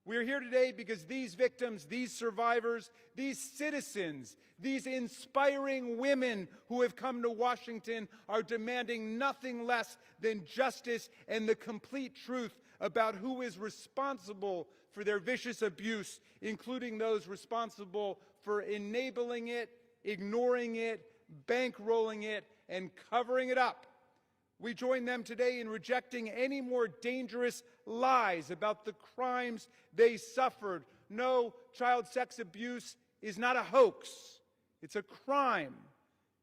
We're here today because these victims, these survivors, these citizens, these inspiring women who have come to Washington are demanding nothing less than justice and the complete truth about who is responsible for their vicious abuse, including those responsible for enabling it, ignoring it, bankrolling it, and covering it up. We join them today in rejecting any more dangerous lies about the crimes they suffered. No, child sex abuse is not a hoax. It's a crime.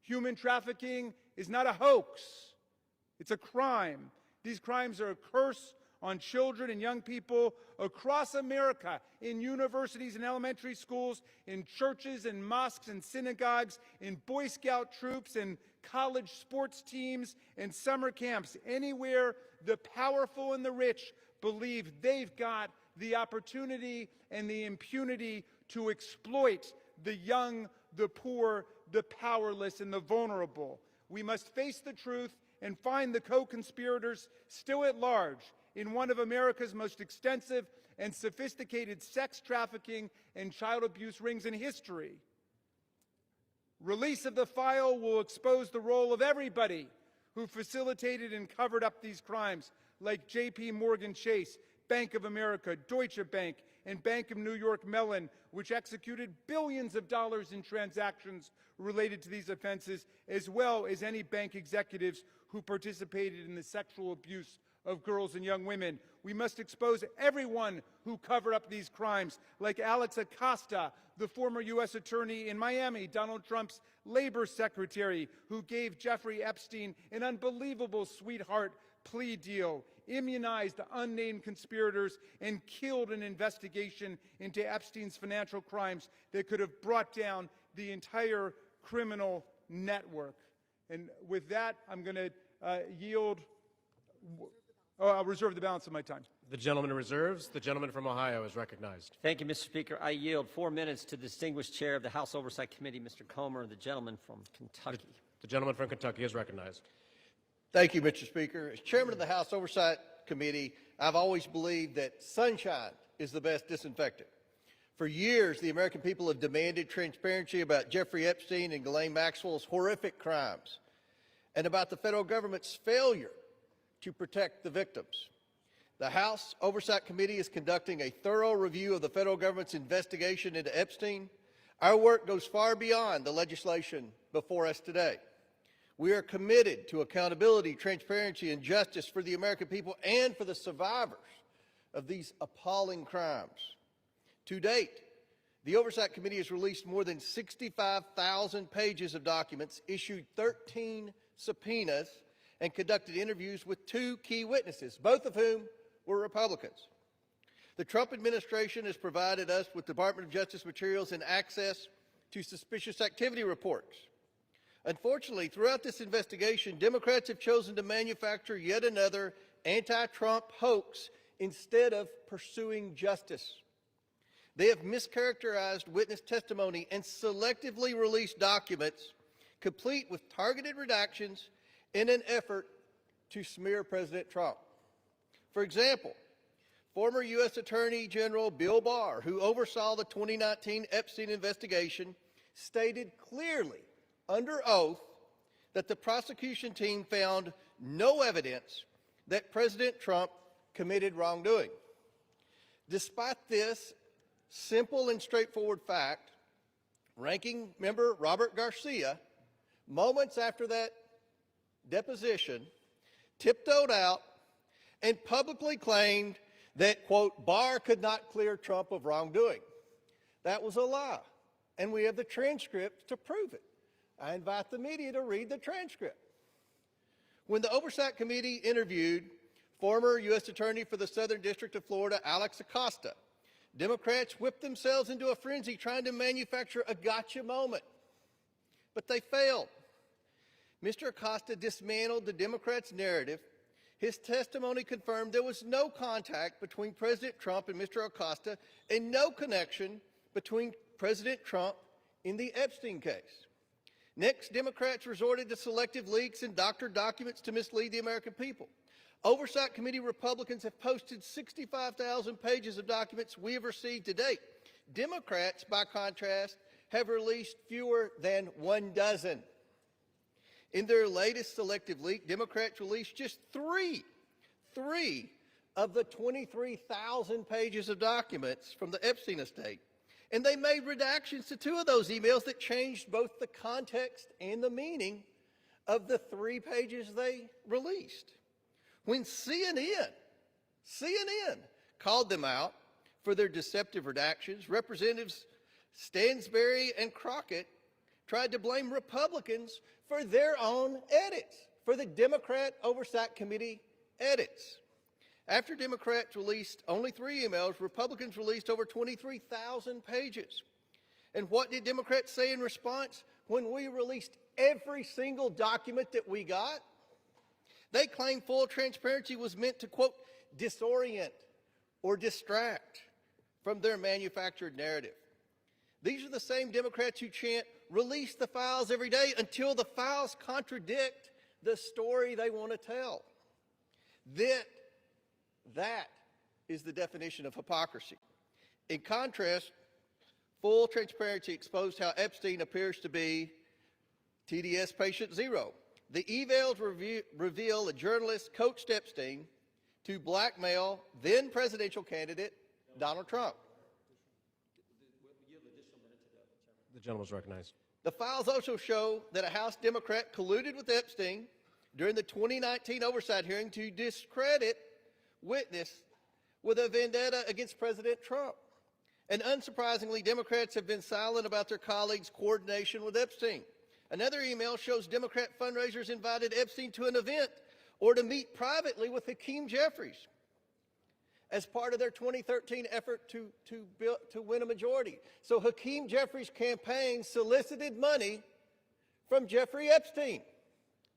Human trafficking is not a hoax. It's a crime. These crimes are a curse on children and young people across America, in universities and elementary schools, in churches and mosques and synagogues, in Boy Scout troops and college sports teams and summer camps. Anywhere the powerful and the rich believe they've got the opportunity and the impunity to exploit the young, the poor, the powerless, and the vulnerable. We must face the truth and find the co-conspirators still at large in one of America's most extensive and sophisticated sex trafficking and child abuse rings in history. Release of the file will expose the role of everybody who facilitated and covered up these crimes, like J.P. Morgan Chase, Bank of America, Deutsche Bank, and Bank of New York Mellon, which executed billions of dollars in transactions related to these offenses, as well as any bank executives who participated in the sexual abuse of girls and young women. We must expose everyone who covered up these crimes, like Alex Acosta, the former U.S. attorney in Miami, Donald Trump's labor secretary, who gave Jeffrey Epstein an unbelievable sweetheart plea deal, immunized unnamed conspirators, and killed an investigation into Epstein's financial crimes that could have brought down the entire criminal network. And with that, I'm going to yield. I'll reserve the balance of my time. The gentleman reserves. The gentleman from Ohio is recognized. Thank you, Mr. Speaker. I yield 4 minutes to the distinguished chair of the House Oversight Committee, Mr. Comer, the gentleman from Kentucky. The gentleman from Kentucky is recognized. Thank you, Mr. Speaker. As chairman of the House Oversight Committee, I've always believed that sunshine is the best disinfectant. For years, the American people have demanded transparency about Jeffrey Epstein and Ghislaine Maxwell's horrific crimes and about the federal government's failure to protect the victims. The House Oversight Committee is conducting a thorough review of the federal government's investigation into Epstein. Our work goes far beyond the legislation before us today. We are committed to accountability, transparency, and justice for the American people and for the survivors of these appalling crimes. To date, the Oversight Committee has released more than 65,000 pages of documents, issued 13 subpoenas, and conducted interviews with 2 key witnesses, both of whom were Republicans. The Trump administration has provided us with Department of Justice materials and access to suspicious activity reports. Unfortunately, throughout this investigation, Democrats have chosen to manufacture yet another anti-Trump hoax instead of pursuing justice. They have mischaracterized witness testimony and selectively released documents complete with targeted redactions in an effort to smear President Trump. For example, former U.S. Attorney General Bill Barr, who oversaw the 2019 Epstein investigation, stated clearly under oath that the prosecution team found no evidence that President Trump committed wrongdoing. Despite this simple and straightforward fact, Ranking Member Robert Garcia, moments after that deposition, tiptoed out and publicly claimed that, quote, Barr could not clear Trump of wrongdoing. That was a lie, and we have the transcript to prove it. I invite the media to read the transcript. When the Oversight Committee interviewed former U.S. Attorney for the Southern District of Florida, Alex Acosta, Democrats whipped themselves into a frenzy trying to manufacture a gotcha moment, but they failed. Mr. Acosta dismantled the Democrats' narrative. His testimony confirmed there was no contact between President Trump and Mr. Acosta and no connection between President Trump in the Epstein case. Next, Democrats resorted to selective leaks and doctored documents to mislead the American people. Oversight Committee Republicans have posted 65,000 pages of documents we have received to date. Democrats, by contrast, have released fewer than 12. In their latest selective leak, Democrats released just three of the 23,000 pages of documents from the Epstein estate. And they made redactions to 2 of those emails that changed both the context and the meaning of the 3 pages they released. When CNN called them out for their deceptive redactions, Representatives Stansbury and Crockett tried to blame Republicans for their own edits, for the Democrat Oversight Committee edits. After Democrats released only 3 emails, Republicans released over 23,000 pages. And what did Democrats say in response when we released every single document that we got? They claimed full transparency was meant to, quote, disorient or distract from their manufactured narrative. These are the same Democrats who chant, release the files every day until the files contradict the story they want to tell. That is the definition of hypocrisy. In contrast, full transparency exposed how Epstein appears to be TDS patient zero. The evals reveal a journalist coached Epstein to blackmail then presidential candidate Donald Trump. The gentleman is recognized. The files also show that a House Democrat colluded with Epstein during the 2019 oversight hearing to discredit witness with a vendetta against President Trump. And unsurprisingly, Democrats have been silent about their colleagues' coordination with Epstein. Another email shows Democrat fundraisers invited Epstein to an event or to meet privately with Hakeem Jeffries as part of their 2013 effort to win a majority. So Hakeem Jeffries' campaign solicited money from Jeffrey Epstein.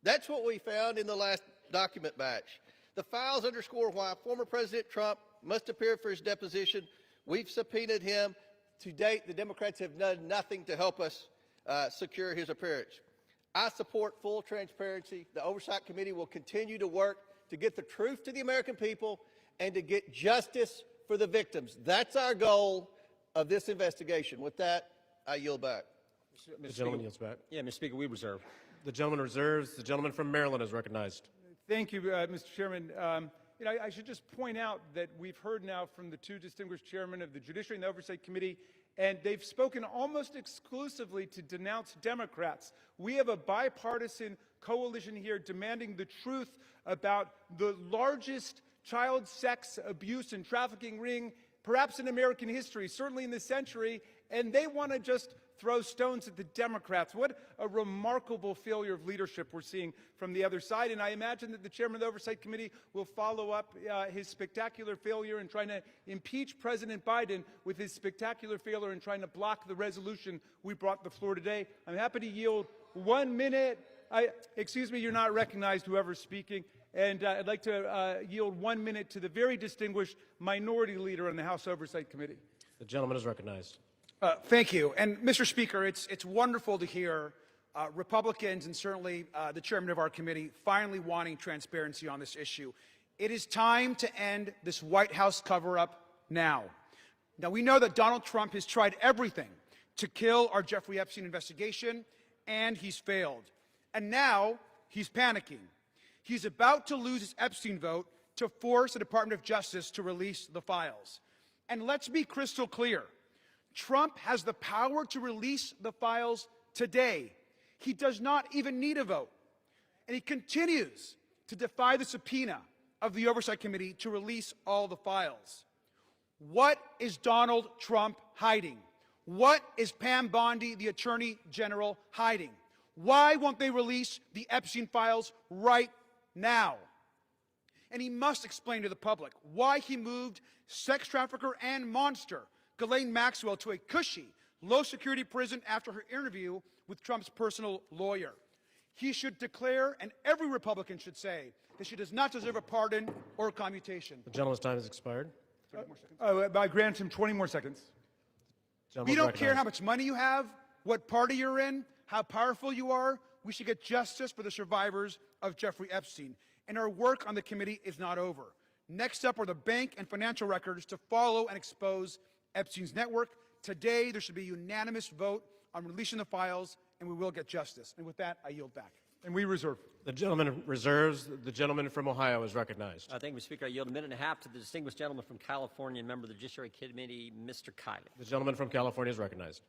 That's what we found in the last document batch. The files underscore why former President Trump must appear for his deposition. We've subpoenaed him. To date, the Democrats have done nothing to help us secure his appearance. I support full transparency. The Oversight Committee will continue to work to get the truth to the American people and to get justice for the victims. That's our goal of this investigation. With that, I yield back. The gentleman yields back. Yeah, Mr. Speaker, we reserve. The gentleman reserves. The gentleman from Maryland is recognized. Thank you, Mr. Chairman. I should just point out that we've heard now from the 2 distinguished chairmen of the Judiciary and the Oversight Committee, and they've spoken almost exclusively to denounce Democrats. We have a bipartisan coalition here demanding the truth about the largest child sex abuse and trafficking ring, perhaps in American history, certainly in this century, and they want to just throw stones at the Democrats. What a remarkable failure of leadership we're seeing from the other side. And I imagine that the chairman of the Oversight Committee will follow up his spectacular failure in trying to impeach President Biden with his spectacular failure in trying to block the resolution we brought to the floor today. I'm happy to yield 1 minute. Excuse me, you're not recognized, whoever's speaking. And I'd like to yield 1 minute to the very distinguished minority leader on the House Oversight Committee. The gentleman is recognized. Thank you. And Mr. Speaker, it's wonderful to hear Republicans and certainly the chairman of our committee finally wanting transparency on this issue. It is time to end this White House cover-up now. Now, we know that Donald Trump has tried everything to kill our Jeffrey Epstein investigation, and he's failed. And now he's panicking. He's about to lose his Epstein vote to force the Department of Justice to release the files. And let's be crystal clear. Trump has the power to release the files today. He does not even need a vote. And he continues to defy the subpoena of the Oversight Committee to release all the files. What is Donald Trump hiding? What is Pam Bondi, the Attorney General, hiding? Why won't they release the Epstein files right now? And he must explain to the public why he moved sex trafficker and monster Ghislaine Maxwell to a cushy, low-security prison after her interview with Trump's personal lawyer. He should declare, and every Republican should say, that she does not deserve a pardon or a commutation. The gentleman's time has expired. I grant him 20 more seconds. We don't care how much money you have. what party you're in, how powerful you are, we should get justice for the survivors of Jeffrey Epstein. And our work on the committee is not over. Next up are the bank and financial records to follow and expose Epstein's network. Today, there should be a unanimous vote on releasing the files, and we will get justice. And with that, I yield back. And we reserve. The gentleman reserves. The gentleman from Ohio is recognized. Thank you, Mr. Speaker. I yield a minute and a half to the distinguished gentleman from California and member of the Judiciary Committee, Mr. Kiley. The gentleman from California is recognized.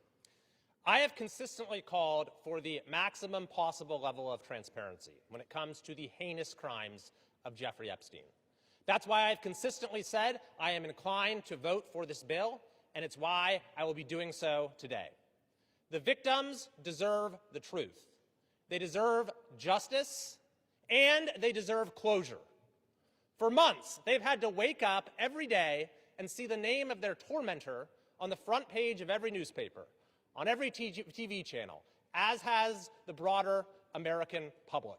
I have consistently called for the maximum possible level of transparency when it comes to the heinous crimes of Jeffrey Epstein. That's why I've consistently said I am inclined to vote for this bill, and it's why I will be doing so today. The victims deserve the truth. They deserve justice, and they deserve closure. For months, they've had to wake up every day and see the name of their tormentor on the front page of every newspaper, on every TV channel, as has the broader American public.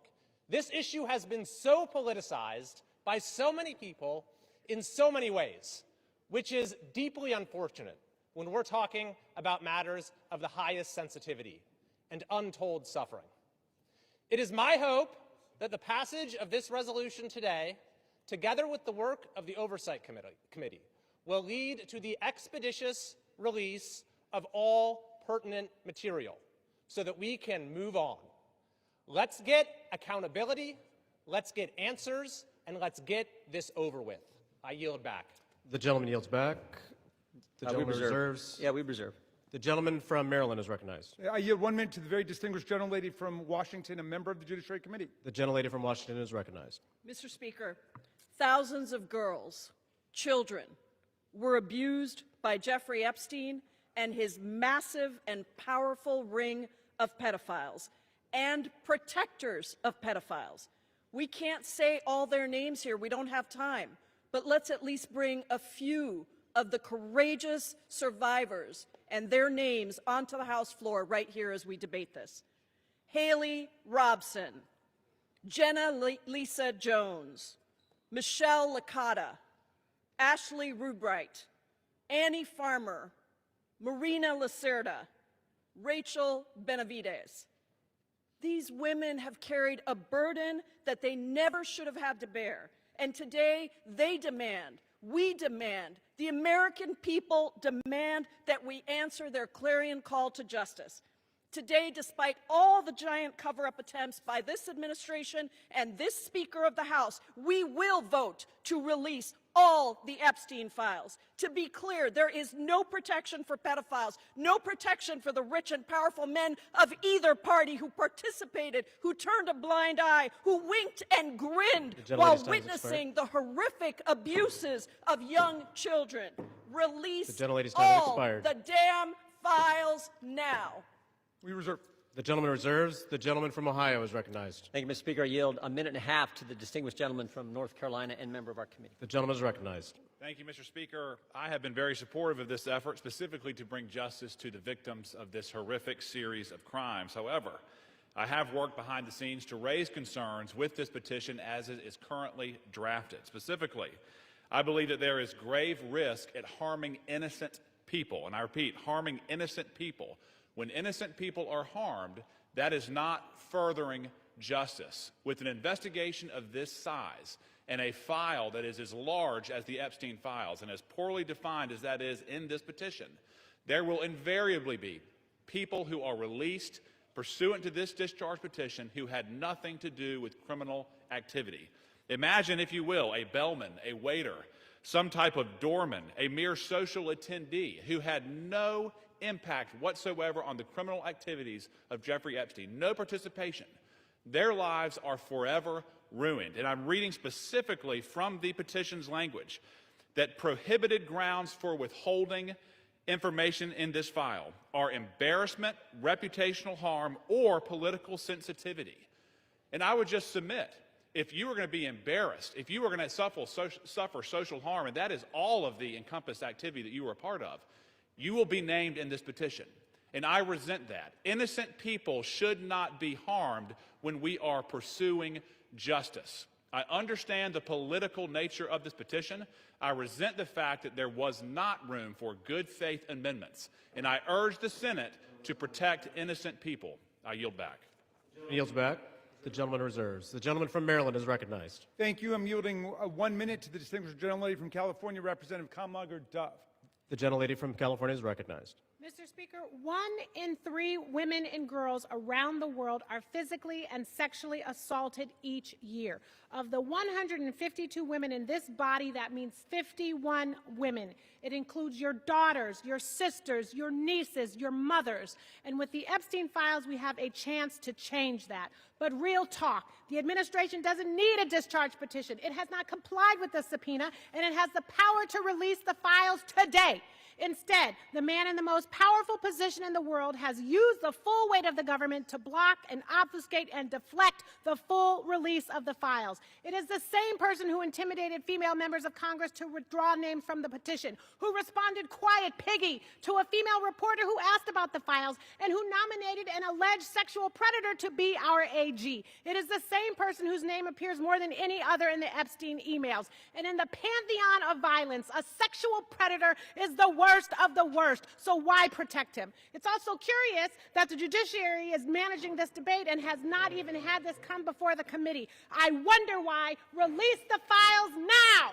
This issue has been so politicized by so many people in so many ways, which is deeply unfortunate when we're talking about matters of the highest sensitivity and untold suffering. It is my hope that the passage of this resolution today, together with the work of the Oversight Committee, will lead to the expeditious release of all pertinent material so that we can move on. Let's get accountability, let's get answers, and let's get this over with. I yield back. The gentleman yields back. The gentleman reserves. Yeah, we reserve. The gentleman from Maryland is recognized. I yield 1 minute to the very distinguished gentlelady from Washington, a member of the Judiciary Committee. The gentlelady from Washington is recognized. Mr. Speaker, thousands of girls, children, were abused by Jeffrey Epstein and his massive and powerful ring of pedophiles and protectors of pedophiles. We can't say all their names here. We don't have time. But let's at least bring a few of the courageous survivors and their names onto the House floor right here as we debate this. Haley Robson, Jenna Lisa Jones, Michelle Licata, Ashley Rubright, Annie Farmer, Marina Lacerda, Rachel Benavides. These women have carried a burden that they never should have had to bear. And today they demand, we demand, the American people demand that we answer their clarion call to justice. Today, despite all the giant cover-up attempts by this administration and this Speaker of the House, we will vote to release all the Epstein files. To be clear, there is no protection for pedophiles, no protection for the rich and powerful men of either party who participated, who turned a blind eye, who winked and grinned while witnessing the horrific abuses of young children. Release all the damn files now. We reserve. The gentleman reserves. The gentleman from Ohio is recognized. Thank you, Mr. Speaker. I yield a minute and a half to the distinguished gentleman from North Carolina and member of our committee. The gentleman is recognized. Thank you, Mr. Speaker. I have been very supportive of this effort, specifically to bring justice to the victims of this horrific series of crimes. However, I have worked behind the scenes to raise concerns with this petition as it is currently drafted. Specifically, I believe that there is grave risk at harming innocent people. And I repeat, harming innocent people. When innocent people are harmed, that is not furthering justice. With an investigation of this size and a file that is as large as the Epstein files and as poorly defined as that is in this petition, there will invariably be people who are released pursuant to this discharge petition who had nothing to do with criminal activity. Imagine, if you will, a bellman, a waiter, some type of doorman, a mere social attendee who had no impact whatsoever on the criminal activities of Jeffrey Epstein, no participation. Their lives are forever ruined. And I'm reading specifically from the petition's language that prohibited grounds for withholding information in this file are embarrassment, reputational harm, or political sensitivity. And I would just submit, if you were going to be embarrassed, if you were going to suffer social harm, and that is all of the encompassed activity that you were a part of, you will be named in this petition. And I resent that. Innocent people should not be harmed when we are pursuing justice. I understand the political nature of this petition. I resent the fact that there was not room for good faith amendments, and I urge the Senate to protect innocent people. I yield back. Yields back. The gentleman reserves. The gentleman from Maryland is recognized. Thank you. I'm yielding 1 minute to the distinguished gentlelady from California, Representative Kamlager Duff. The gentlelady from California is recognized. Mr. Speaker, 1 in 3 women and girls around the world are physically and sexually assaulted each year. Of the 152 women in this body, that means 51 women. It includes your daughters, your sisters, your nieces, your mothers. And with the Epstein files, we have a chance to change that. But real talk, the administration doesn't need a discharge petition. It has not complied with the subpoena, and it has the power to release the files today. Instead, the man in the most powerful position in the world has used the full weight of the government to block and obfuscate and deflect the full release of the files. It is the same person who intimidated female members of Congress to withdraw names from the petition, who responded quiet piggy to a female reporter who asked about the files, and who nominated an alleged sexual predator to be our AG. It is the same person whose name appears more than any other in the Epstein emails. And in the pantheon of violence, a sexual predator is the worst of the worst, so why protect him? It's also curious that the judiciary is managing this debate and has not even had this come before the committee. I wonder why. Release the files now!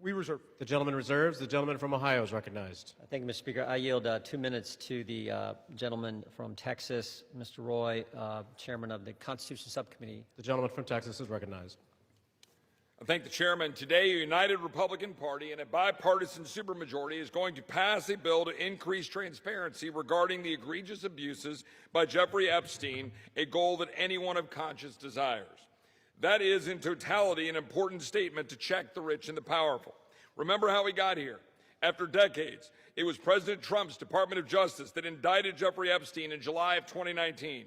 We reserve. The gentleman reserves. The gentleman from Ohio is recognized. Thank you, Mr. Speaker. I yield 2 minutes to the gentleman from Texas, Mr. Roy, chairman of the Constitution Subcommittee. The gentleman from Texas is recognized. I thank the chairman. Today, a united Republican Party and a bipartisan supermajority is going to pass a bill to increase transparency regarding the egregious abuses by Jeffrey Epstein, a goal that anyone of conscience desires. That is, in totality, an important statement to check the rich and the powerful. Remember how we got here. After decades, it was President Trump's Department of Justice that indicted Jeffrey Epstein in July of 2019.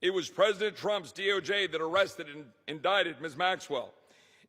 It was President Trump's DOJ that arrested and indicted Ms. Maxwell.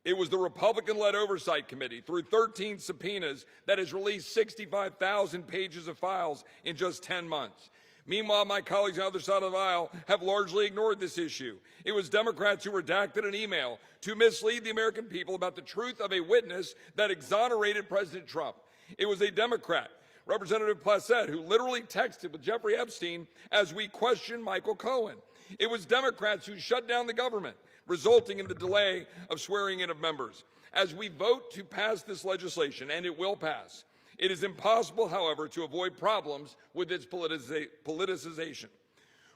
It was the Republican-led Oversight Committee, through 13 subpoenas, that has released 65,000 pages of files in just 10 months. Meanwhile, my colleagues on the other side of the aisle have largely ignored this issue. It was Democrats who redacted an email to mislead the American people about the truth of a witness that exonerated President Trump. It was a Democrat, Representative Placette, who literally texted with Jeffrey Epstein as we questioned Michael Cohen. It was Democrats who shut down the government, resulting in the delay of swearing in of members. As we vote to pass this legislation, and it will pass, it is impossible, however, to avoid problems with its politicization.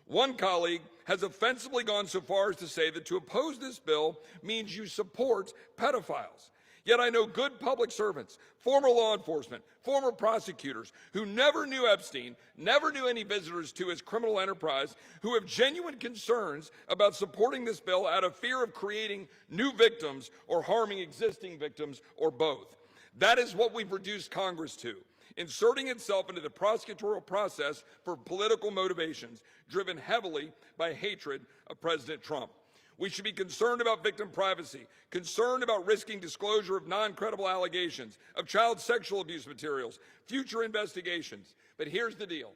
One colleague has offensively gone so far as to say that to oppose this bill means you support pedophiles. Yet I know good public servants, former law enforcement, former prosecutors who never knew Epstein, never knew any visitors to his criminal enterprise, who have genuine concerns about supporting this bill out of fear of creating new victims or harming existing victims, or both. That is what we've reduced Congress to, inserting itself into the prosecutorial process for political motivations, driven heavily by hatred of President Trump. We should be concerned about victim privacy, concerned about risking disclosure of non-credible allegations, of child sexual abuse materials, future investigations. But here's the deal.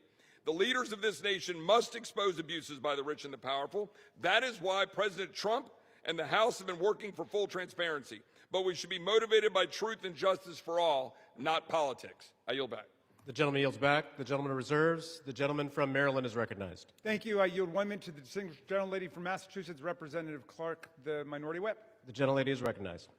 The leaders of this nation must expose abuses by the rich and the powerful. That is why President Trump and the House have been working for full transparency. But we should be motivated by truth and justice for all, not politics. I yield back. The gentleman yields back. The gentleman reserves. The gentleman from Maryland is recognized. Thank you. I yield 1 minute to the distinguished gentlelady from Massachusetts, Representative Clark, the minority whip. The gentlelady is recognized.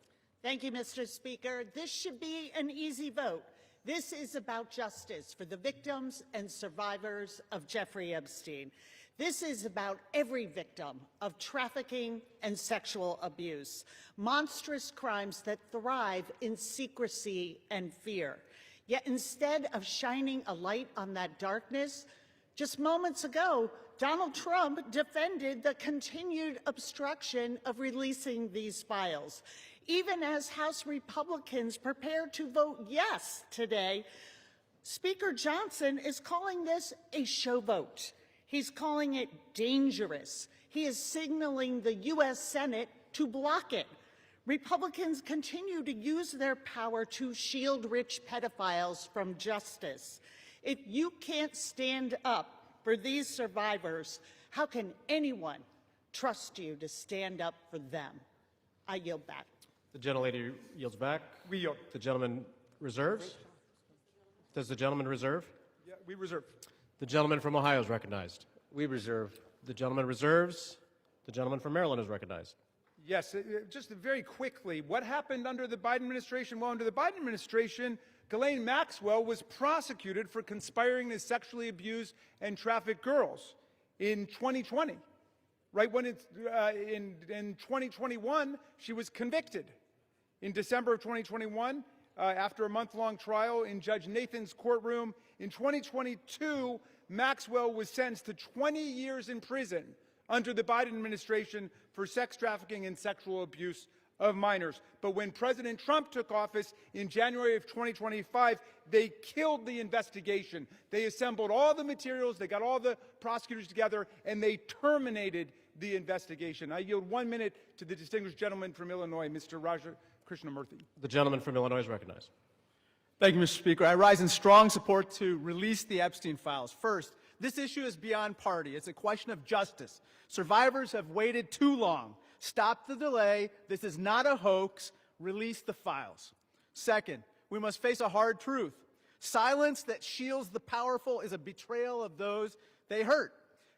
Thank you, Mr. Speaker. This should be an easy vote. This is about justice for the victims and survivors of Jeffrey Epstein. This is about every victim of trafficking and sexual abuse, monstrous crimes that thrive in secrecy and fear. Yet instead of shining a light on that darkness, just moments ago, Donald Trump defended the continued obstruction of releasing these files. Even as House Republicans prepare to vote yes today, Speaker Johnson is calling this a show vote. He's calling it dangerous. He is signaling the U.S. Senate to block it. Republicans continue to use their power to shield rich pedophiles from justice. If you can't stand up for these survivors, how can anyone trust you to stand up for them? I yield back. The gentlelady yields back. We yield. The gentleman reserves. Does the gentleman reserve? Yeah, we reserve. The gentleman from Ohio is recognized. We reserve. The gentleman reserves. The gentleman from Maryland is recognized. Yes, just very quickly, what happened under the Biden administration? Well, under the Biden administration, Ghislaine Maxwell was prosecuted for conspiring to sexually abuse and traffic girls in 2020. Right when it's in 2021, she was convicted. In December of 2021, after a month-long trial in Judge Nathan's courtroom, in 2022, Maxwell was sentenced to 20 years in prison under the Biden administration for sex trafficking and sexual abuse of minors. But when President Trump took office in January of 2025, they killed the investigation. They assembled all the materials, they got all the prosecutors together, and they terminated the investigation. I yield 1 minute to the distinguished gentleman from Illinois, Mr. Raja Krishnamurthy. The gentleman from Illinois is recognized. Thank you, Mr. Speaker. I rise in strong support to release the Epstein files. First, this issue is beyond party. It's a question of justice. Survivors have waited too long. Stop the delay. This is not a hoax. Release the files. Second, we must face a hard truth. Silence that shields the powerful is a betrayal of those they hurt.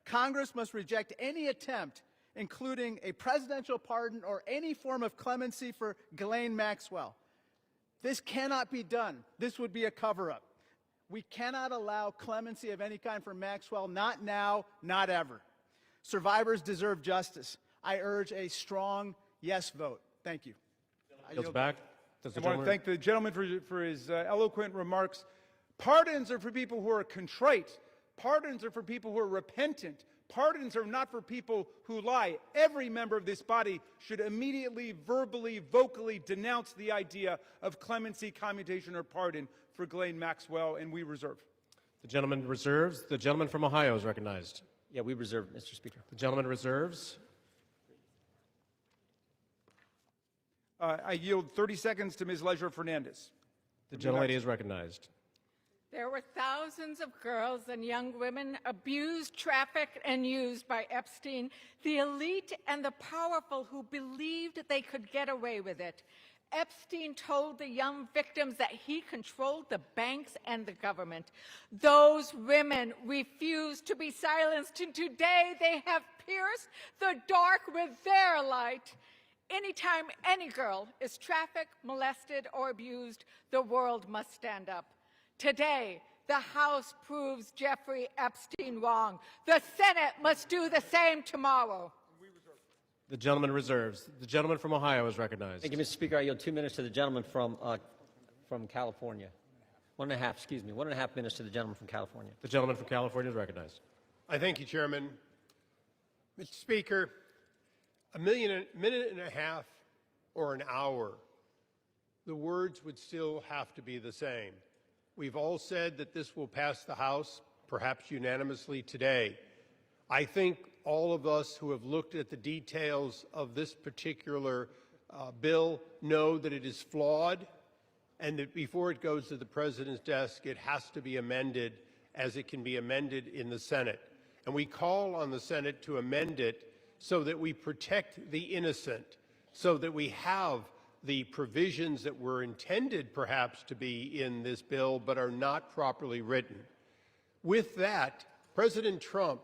Congress must reject any attempt, including a presidential pardon or any form of clemency for Ghislaine Maxwell. This cannot be done. This would be a cover-up. We cannot allow clemency of any kind for Maxwell, not now, not ever. Survivors deserve justice. I urge a strong yes vote. Thank you. Yields back. I want to thank the gentleman for his eloquent remarks. Pardons are for people who are contrite. Pardons are for people who are repentant. Pardons are not for people who lie. Every member of this body should immediately, verbally, vocally denounce the idea of clemency, commutation, or pardon for Ghislaine Maxwell, and we reserve. The gentleman reserves. The gentleman from Ohio is recognized. Yeah, we reserve, Mr. Speaker. The gentleman reserves. I yield 30 seconds to Ms. Leisure Fernandez. The gentlelady is recognized. There were thousands of girls and young women abused, trafficked, and used by Epstein, the elite and the powerful who believed they could get away with it. Epstein told the young victims that he controlled the banks and the government. Those women refused to be silenced, and today they have pierced the dark with their light. Anytime any girl is trafficked, molested, or abused, the world must stand up. Today, the House proves Jeffrey Epstein wrong. The Senate must do the same tomorrow. The gentleman reserves. The gentleman from Ohio is recognized. Thank you, Mr. Speaker. I yield 2 minutes to the gentleman from California. 1.5 minutes to the gentleman from California. The gentleman from California is recognized. I thank you, Chairman. Mr. Speaker, a minute and a half or an hour, the words would still have to be the same. We've all said that this will pass the House, perhaps unanimously today. I think all of us who have looked at the details of this particular bill know that it is flawed and that before it goes to the President's desk, it has to be amended as it can be amended in the Senate. And we call on the Senate to amend it so that we protect the innocent, so that we have the provisions that were intended perhaps to be in this bill but are not properly written. With that, President Trump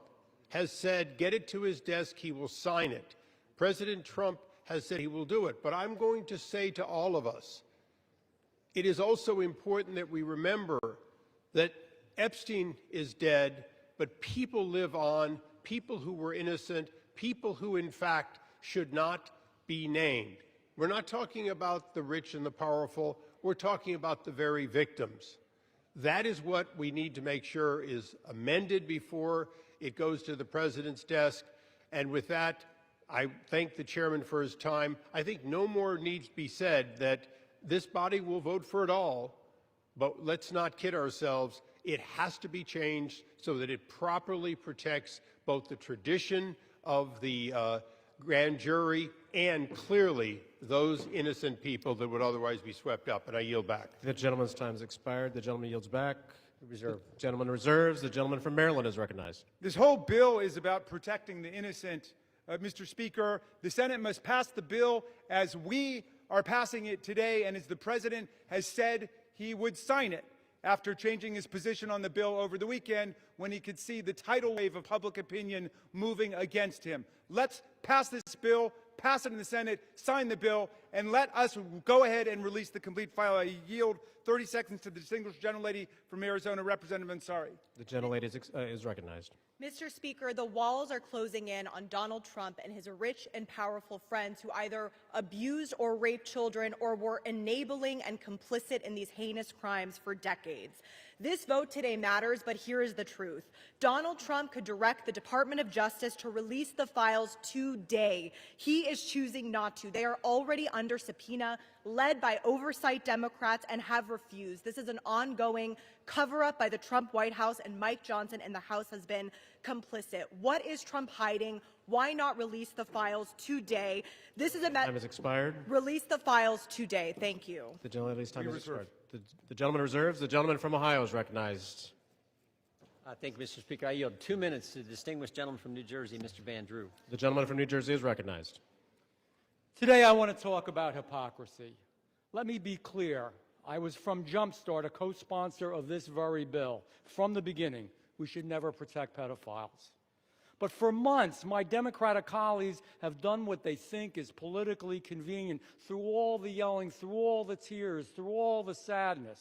has said, get it to his desk, he will sign it. President Trump has said he will do it. But I'm going to say to all of us, it is also important that we remember that Epstein is dead, but people live on, people who were innocent, people who in fact should not be named. We're not talking about the rich and the powerful, we're talking about the very victims. That is what we need to make sure is amended before it goes to the President's desk. And with that, I thank the chairman for his time. I think no more needs to be said that this body will vote for it all, but let's not kid ourselves. It has to be changed so that it properly protects both the tradition of the grand jury and clearly those innocent people that would otherwise be swept up. And I yield back. The gentleman's time has expired. The gentleman yields back. Reserve. The gentleman reserves. The gentleman from Maryland is recognized. This whole bill is about protecting the innocent Mr. Speaker, the Senate must pass the bill as we are passing it today and as the President has said he would sign it after changing his position on the bill over the weekend when he could see the tidal wave of public opinion moving against him. Let's pass this bill, pass it in the Senate, sign the bill, and let us go ahead and release the complete file. I yield 30 seconds to the distinguished gentlelady from Arizona, Representative Ansari. The gentlelady is recognized. Mr. Speaker, the walls are closing in on Donald Trump and his rich and powerful friends who either abused or raped children or were enabling and complicit in these heinous crimes for decades. This vote today matters, but here is the truth. Donald Trump could direct the Department of Justice to release the files today. He is choosing not to. They are already under subpoena, led by oversight Democrats, and have refused. This is an ongoing cover-up by the Trump White House, and Mike Johnson and the House has been complicit. What is Trump hiding? Why not release the files today? This is a Time has expired. Release the files today. Thank you. The gentlelady's time has expired. The gentleman reserves. The gentleman from Ohio is recognized. Thank you, Mr. Speaker. I yield 2 minutes to the distinguished gentleman from New Jersey, Mr. Van Drew. The gentleman from New Jersey is recognized. Today I want to talk about hypocrisy. Let me be clear. I was from Jumpstart, a co-sponsor of this very bill. From the beginning, we should never protect pedophiles. But for months, my Democratic colleagues have done what they think is politically convenient through all the yelling, through all the tears, through all the sadness.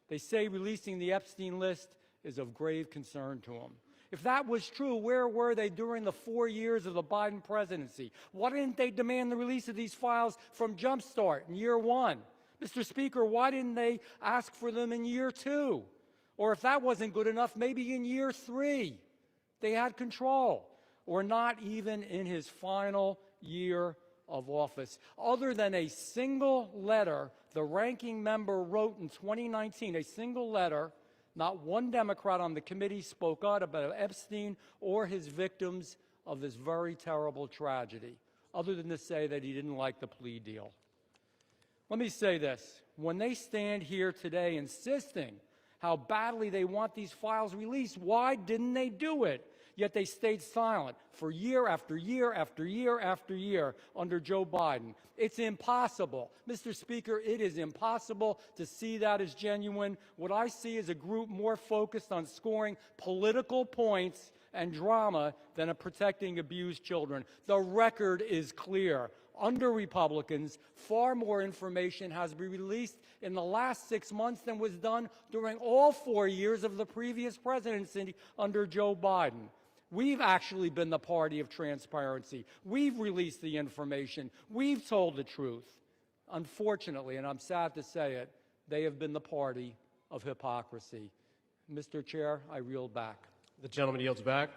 They say releasing the Epstein list is of grave concern to them. If that was true, where were they during the 4 years of the Biden presidency? Why didn't they demand the release of these files from Jumpstart in year 1? Mr. Speaker, why didn't they ask for them in year 2? Or if that wasn't good enough, maybe in year 3. They had control, or not even in his final year of office. Other than a single letter the ranking member wrote in 2019, a single letter, not one Democrat on the committee spoke out about Epstein or his victims of this very terrible tragedy, other than to say that he didn't like the plea deal. Let me say this. When they stand here today insisting how badly they want these files released, why didn't they do it? Yet they stayed silent for year after year after year after year under Joe Biden. It's impossible. Mr. Speaker, it is impossible to see that as genuine. What I see is a group more focused on scoring political points and drama than protecting abused children. The record is clear. Under Republicans, far more information has been released in the last 6 months than was done during all 4 years of the previous presidency under Joe Biden. We've actually been the party of transparency. We've released the information. We've told the truth. Unfortunately, and I'm sad to say it, they have been the party of hypocrisy. Mr. Chair, I yield back. The gentleman yields back.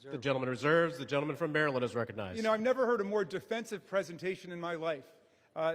The gentleman reserves. The gentleman from Maryland is recognized. You know, I've never heard a more defensive presentation in my life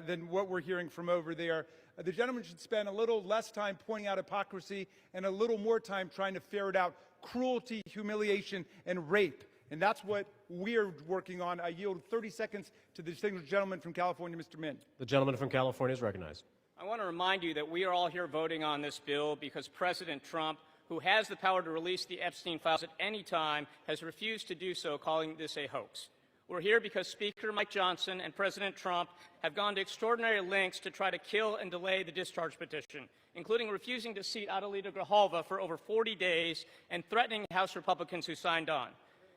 than what we're hearing from over there. The gentleman should spend a little less time pointing out hypocrisy and a little more time trying to ferret out cruelty, humiliation, and rape. And that's what we're working on. I yield 30 seconds to the distinguished gentleman from California, Mr. Min. The gentleman from California is recognized. I want to remind you that we are all here voting on this bill because President Trump, who has the power to release the Epstein files at any time, has refused to do so, calling this a hoax. We're here because Speaker Mike Johnson and President Trump have gone to extraordinary lengths to try to kill and delay the discharge petition, including refusing to seat Adelita Grijalva for over 40 days and threatening House Republicans who signed on.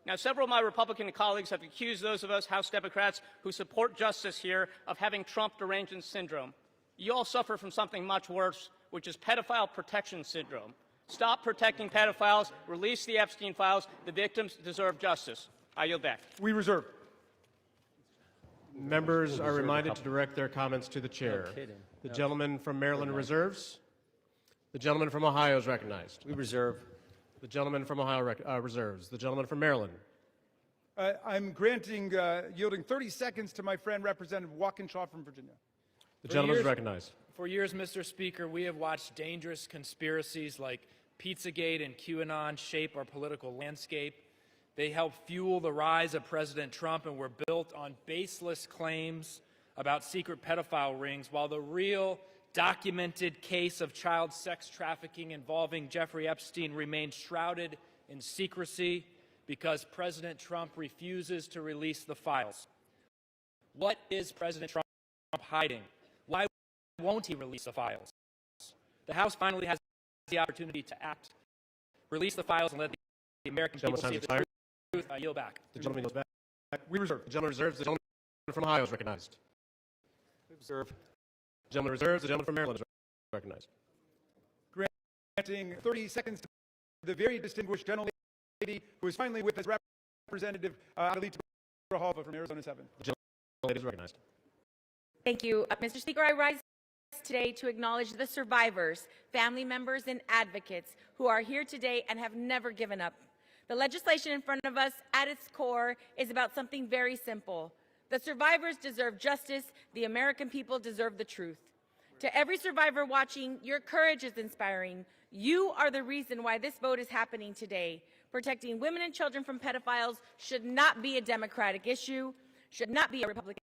Now, several of my Republican colleagues have accused those of us House Democrats who support justice here of having Trump derangement syndrome. You all suffer from something much worse, which is pedophile protection syndrome. Stop protecting pedophiles, release the Epstein files. The victims deserve justice. I yield back. We reserve. Members are reminded to direct their comments to the chair. The gentleman from Maryland reserves. The gentleman from Ohio is recognized. We reserve. The gentleman from Ohio reserves. The gentleman from Maryland. I'm yielding 30 seconds to my friend, Representative Walkinshaw from Virginia. The gentleman is recognized. For years, Mr. Speaker, we have watched dangerous conspiracies like Pizzagate and QAnon shape our political landscape. They help fuel the rise of President Trump and were built on baseless claims about secret pedophile rings, while the real documented case of child sex trafficking involving Jeffrey Epstein remained shrouded in secrecy. because President Trump refuses to release the files. What is President Trump hiding? Why won't he release the files? The House finally has the opportunity to act. Release the files and let the American people see the truth. I yield back. The gentleman yields back. We reserve. The gentleman reserves. The gentleman from Ohio is recognized. We reserve. The gentleman reserves. The gentleman from Maryland is recognized. Granting 30 seconds to the very distinguished gentlelady who is finally with us, Representative Adelita Grijalva from Arizona 7. The gentlelady is recognized. Thank you. Mr. Speaker, I rise today to acknowledge the survivors, family members, and advocates who are here today and have never given up. The legislation in front of us, at its core, is about something very simple. The survivors deserve justice. The American people deserve the truth. To every survivor watching, your courage is inspiring. You are the reason why this vote is happening today. Protecting women and children from pedophiles should not be a Democratic issue, should not be a Republican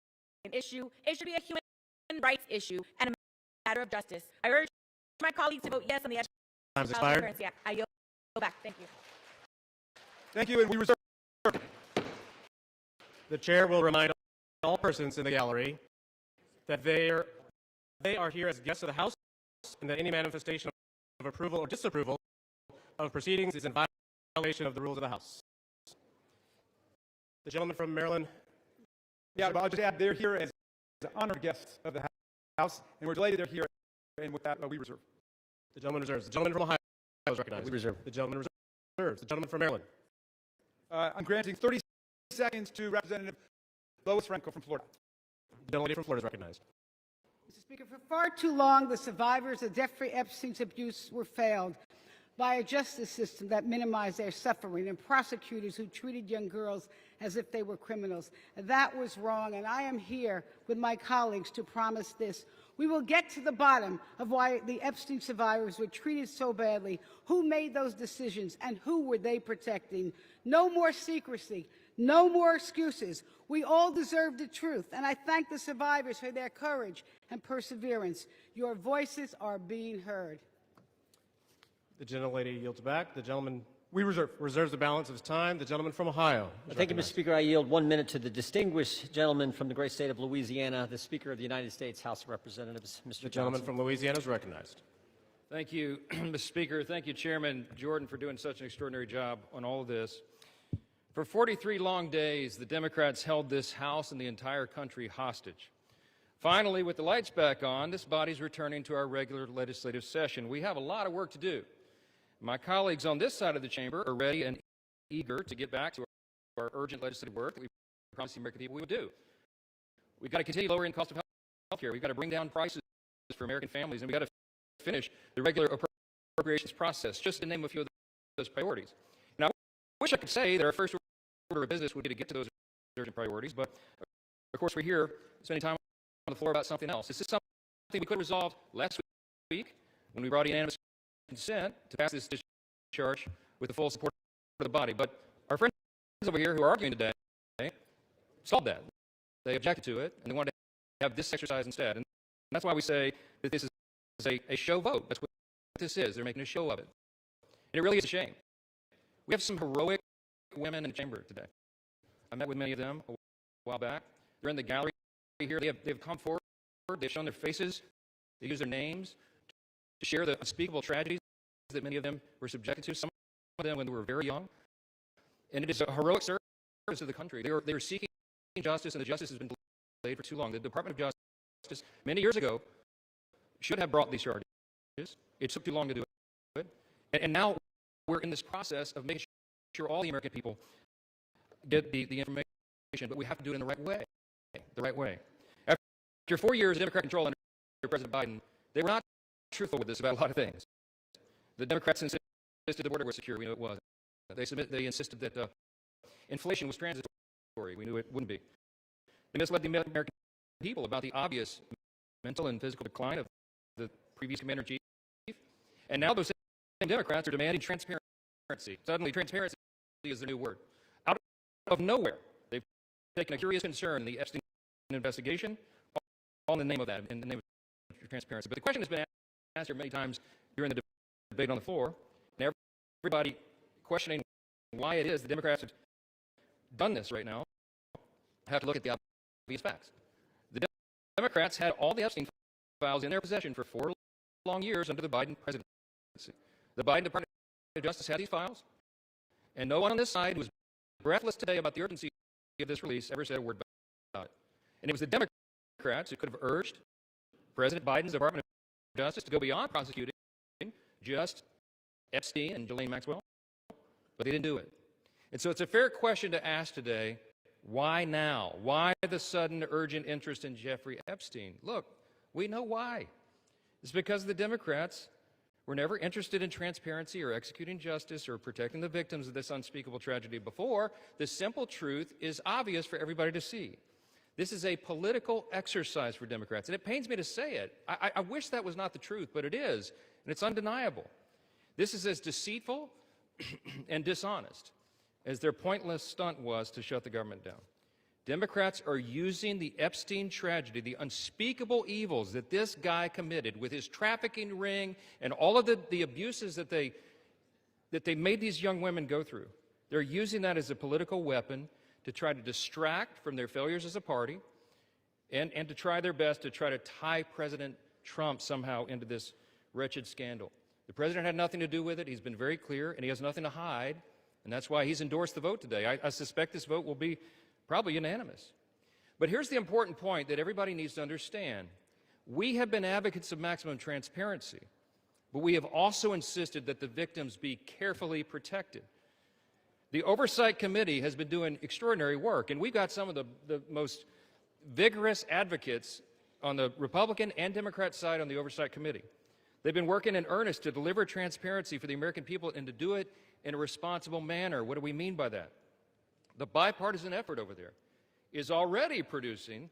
issue. It should be a human rights issue and a matter of justice. I urge my colleagues to vote yes on the Time's expired. Act. I yield back. Thank you. Thank you, and we reserve. The chair will remind all persons in the gallery that they are here as guests of the House, and that any manifestation of approval or disapproval of proceedings is in violation of the rules of the House. The gentleman from Maryland. Yeah, but I'll just add, they're here as honored guests of the House, and we're delighted they're here, and with that, we reserve. The gentleman reserves. The gentleman from Ohio is recognized. We reserve. The gentleman reserves. The gentleman from Maryland. I'm granting 30 seconds to Representative Lois Franco from Florida. The gentlelady from Florida is recognized. Mr. Speaker, for far too long, the survivors of Jeffrey Epstein's abuse were failed by a justice system that minimized their suffering and prosecutors who treated young girls as if they were criminals. That was wrong, and I am here with my colleagues to promise this. We will get to the bottom of why the Epstein survivors were treated so badly, who made those decisions, and who were they protecting. No more secrecy, no more excuses. We all deserve the truth, and I thank the survivors for their courage and perseverance. Your voices are being heard. The gentlelady yields back. The gentleman reserves the balance of his time. The gentleman from Ohio. Thank you, Mr. Speaker. I yield 1 minute to the distinguished gentleman from the great state of Louisiana, the Speaker of the United States House of Representatives, Mr. The gentleman from Louisiana is recognized. Thank you, Mr. Speaker. Thank you, Chairman Jordan, for doing such an extraordinary job on all of this. For 43 long days, the Democrats held this House and the entire country hostage. Finally, with the lights back on, this body's returning to our regular legislative session. We have a lot of work to do. My colleagues on this side of the chamber are ready and eager to get back to our urgent legislative work that we promised the American people we would do. We've got to continue lowering the cost of health care. We've got to bring down prices for American families, and we've got to finish the regular appropriations process, just to name a few of those priorities. Now, I wish I could say that our first order of business would be to get to those urgent priorities, but of course we're here spending time on the floor about something else. This is something we could have resolved last week when we brought unanimous consent to pass this discharge with the full support of the body. But our friends over here who are arguing today solved that. They objected to it, and they wanted to have this exercise instead. And that's why we say that this is a show vote. That's what this is. They're making a show of it. And it really is a shame. We have some heroic women in the chamber today. I met with many of them a while back. They're in the gallery here. They've come forward. They've shown their faces. They use their names to share the unspeakable tragedies that many of them were subjected to, some of them when they were very young. And it is a heroic service to the country. They are seeking justice, and the justice has been delayed for too long. The Department of Justice, many years ago, should have brought these charges. It took too long to do it. And now we're in this process of making sure all the American people get the information, but we have to do it in the right way. The right way. After 4 years of Democrat control under President Biden, they were not truthful with this about a lot of things. The Democrats insisted the border was secure. We knew it was. They insisted that inflation was transitory. We knew it wouldn't be. They misled the American people about the obvious mental and physical decline of the previous commander-in-chief. And now those same Democrats are demanding transparency. Suddenly, transparency is the new word. Out of nowhere, they've taken a curious concern in the Epstein investigation, all in the name of that, in the name of transparency. But the question has been asked here many times during the debate on the floor, and everybody questioning why it is the Democrats have done this right now, have to look at the obvious facts. The Democrats had all the Epstein files in their possession for 4 long years under the Biden presidency. The Biden Department of Justice had these files, and no one on this side who was breathless today about the urgency of this release ever said a word about it. And it was the Democrats who could have urged President Biden's Department of Justice to go beyond prosecuting just Epstein and Ghislaine Maxwell, but they didn't do it. And so it's a fair question to ask today, why now? Why the sudden urgent interest in Jeffrey Epstein? Look, we know why. It's because the Democrats were never interested in transparency or executing justice or protecting the victims of this unspeakable tragedy before. The simple truth is obvious for everybody to see. This is a political exercise for Democrats, and it pains me to say it. I wish that was not the truth, but it is, and it's undeniable. This is as deceitful and dishonest as their pointless stunt was to shut the government down. Democrats are using the Epstein tragedy, the unspeakable evils that this guy committed with his trafficking ring and all of the abuses that they made these young women go through. They're using that as a political weapon to try to distract from their failures as a party and to try their best to try to tie President Trump somehow into this wretched scandal. The president had nothing to do with it. He's been very clear, and he has nothing to hide, and that's why he's endorsed the vote today. I suspect this vote will be probably unanimous. But here's the important point that everybody needs to understand. We have been advocates of maximum transparency, but we have also insisted that the victims be carefully protected. The Oversight Committee has been doing extraordinary work, and we've got some of the most vigorous advocates on the Republican and Democrat side on the Oversight Committee. They've been working in earnest to deliver transparency for the American people and to do it in a responsible manner. What do we mean by that? The bipartisan effort over there is already producing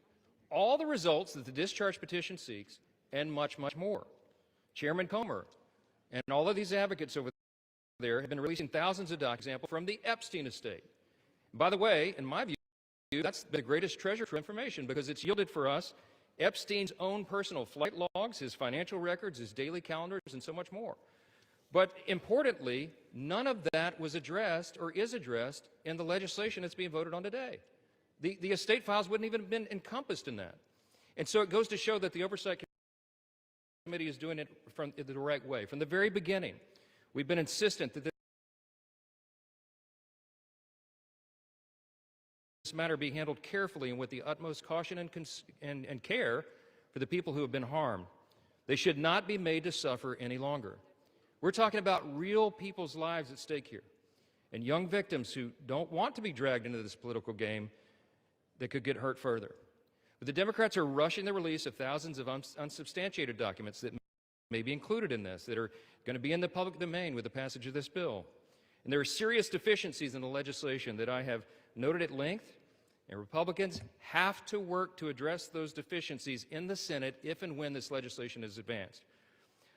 all the results that the discharge petition seeks and much, much more. Chairman Comer and all of these advocates over there have been releasing thousands of documents from the Epstein estate. By the way, in my view, that's the greatest treasure for information because it's yielded for us Epstein's own personal flight logs, his financial records, his daily calendars, and so much more. But importantly, none of that was addressed or is addressed in the legislation that's being voted on today. The estate files wouldn't even have been encompassed in that. And so it goes to show that the Oversight Committee is doing it from the right way. From the very beginning, we've been insistent that this matter be handled carefully and with the utmost caution and care for the people who have been harmed. They should not be made to suffer any longer. We're talking about real people's lives at stake here, and young victims who don't want to be dragged into this political game that could get hurt further. But the Democrats are rushing the release of thousands of unsubstantiated documents that may be included in this, that are going to be in the public domain with the passage of this bill. And there are serious deficiencies in the legislation that I have noted at length, and Republicans have to work to address those deficiencies in the Senate if and when this legislation is advanced.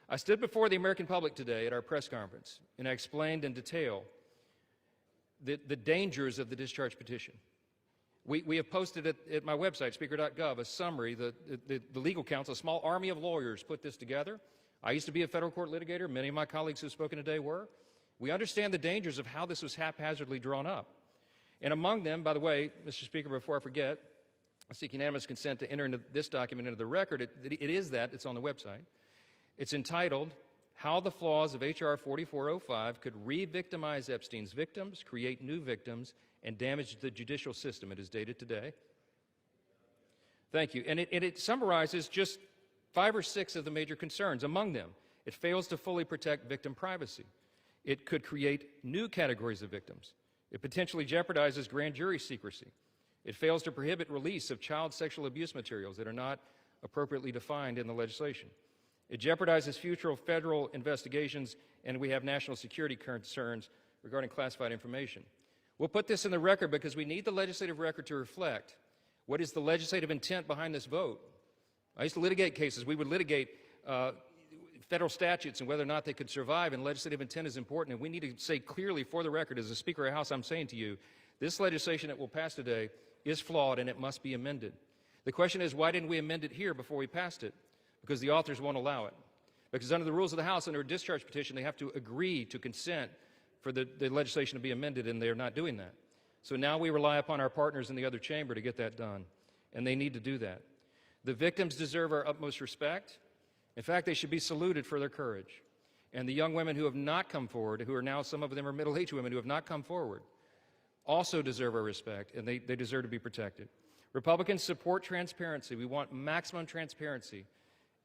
I stood before the American public today at our press conference, and I explained in detail the dangers of the discharge petition. We have posted at my website, speaker.gov, a summary. The legal counsel, a small army of lawyers, put this together. I used to be a federal court litigator. Many of my colleagues who have spoken today were. We understand the dangers of how this was haphazardly drawn up. And among them, by the way, Mr. Speaker, before I forget, I seek unanimous consent to enter into this document into the record. It's on the website. It's entitled, How the Flaws of H.R. 4405 Could Re-Victimize Epstein's Victims, Create New Victims, and Damage the Judicial System. It is dated today. Thank you. And it summarizes just 5 or 6 of the major concerns. Among them, it fails to fully protect victim privacy. It could create new categories of victims. It potentially jeopardizes grand jury secrecy. It fails to prohibit release of child sexual abuse materials that are not appropriately defined in the legislation. It jeopardizes future federal investigations, and we have national security concerns regarding classified information. We'll put this in the record because we need the legislative record to reflect what is the legislative intent behind this vote. I used to litigate cases. We would litigate federal statutes and whether or not they could survive, and legislative intent is important, and we need to say clearly for the record, as the Speaker of the House, I'm saying to you, this legislation that will pass today is flawed and it must be amended. The question is, why didn't we amend it here before we passed it? Because the authors won't allow it. Because under the rules of the House, under a discharge petition, they have to agree to consent for the legislation to be amended, and they're not doing that. So now we rely upon our partners in the other chamber to get that done, and they need to do that. The victims deserve our utmost respect. In fact, they should be saluted for their courage. And the young women who have not come forward, who are now, some of them are middle-aged women who have not come forward, also deserve our respect, and they deserve to be protected. Republicans support transparency. We want maximum transparency,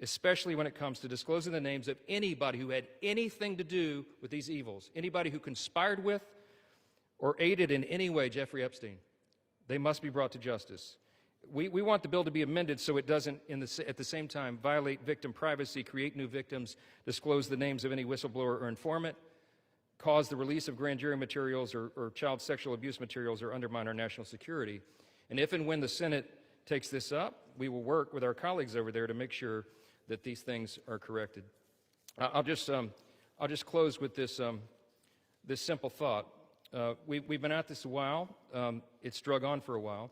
especially when it comes to disclosing the names of anybody who had anything to do with these evils, anybody who conspired with or aided in any way Jeffrey Epstein. They must be brought to justice. We want the bill to be amended so it doesn't, at the same time, violate victim privacy, create new victims, disclose the names of any whistleblower or informant, cause the release of grand jury materials or child sexual abuse materials, or undermine our national security. And if and when the Senate takes this up, we will work with our colleagues over there to make sure that these things are corrected. I'll just close with this simple thought. We've been at this a while. It's drug on for a while,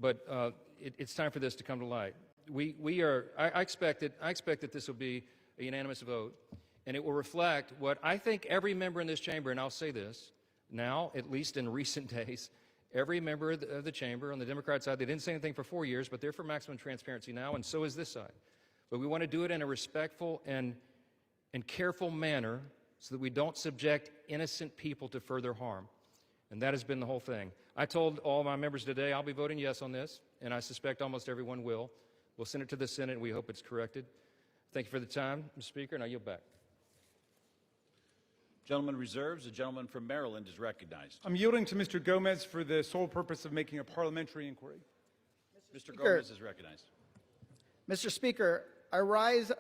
but it's time for this to come to light. I expect that this will be a unanimous vote, and it will reflect what I think every member in this chamber, and I'll say this now, at least in recent days, every member of the chamber on the Democrat side, they didn't say anything for 4 years, but they're for maximum transparency now, and so is this side. But we want to do it in a respectful and careful manner so that we don't subject innocent people to further harm. And that has been the whole thing. I told all my members today I'll be voting yes on this, and I suspect almost everyone will. We'll send it to the Senate, and we hope it's corrected. Thank you for the time, Mr. Speaker, and I yield back. Gentleman reserves. The gentleman from Maryland is recognized. I'm yielding to Mr. Gomez for the sole purpose of making a parliamentary inquiry. Mr. Gomez is recognized. Mr. Speaker, I rise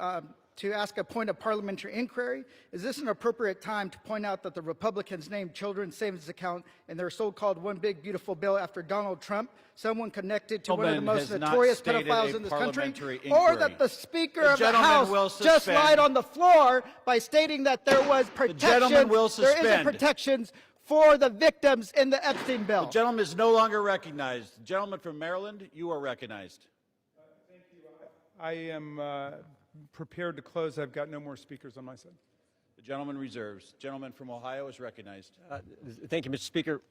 to ask a point of parliamentary inquiry. Is this an appropriate time to point out that the Republicans named children's savings account in their so-called one big beautiful bill after Donald Trump, someone connected to one of the most notorious pedophiles in this country, or that the Speaker of the House just lied on the floor by stating that there was protections, there isn't protections for the victims in the Epstein bill. The gentleman is no longer recognized. The gentleman from Maryland, you are recognized. Thank you. I am prepared to close. I've got no more speakers on my side. The gentleman reserves. Gentleman from Ohio is recognized. Thank you, Mr. Speaker.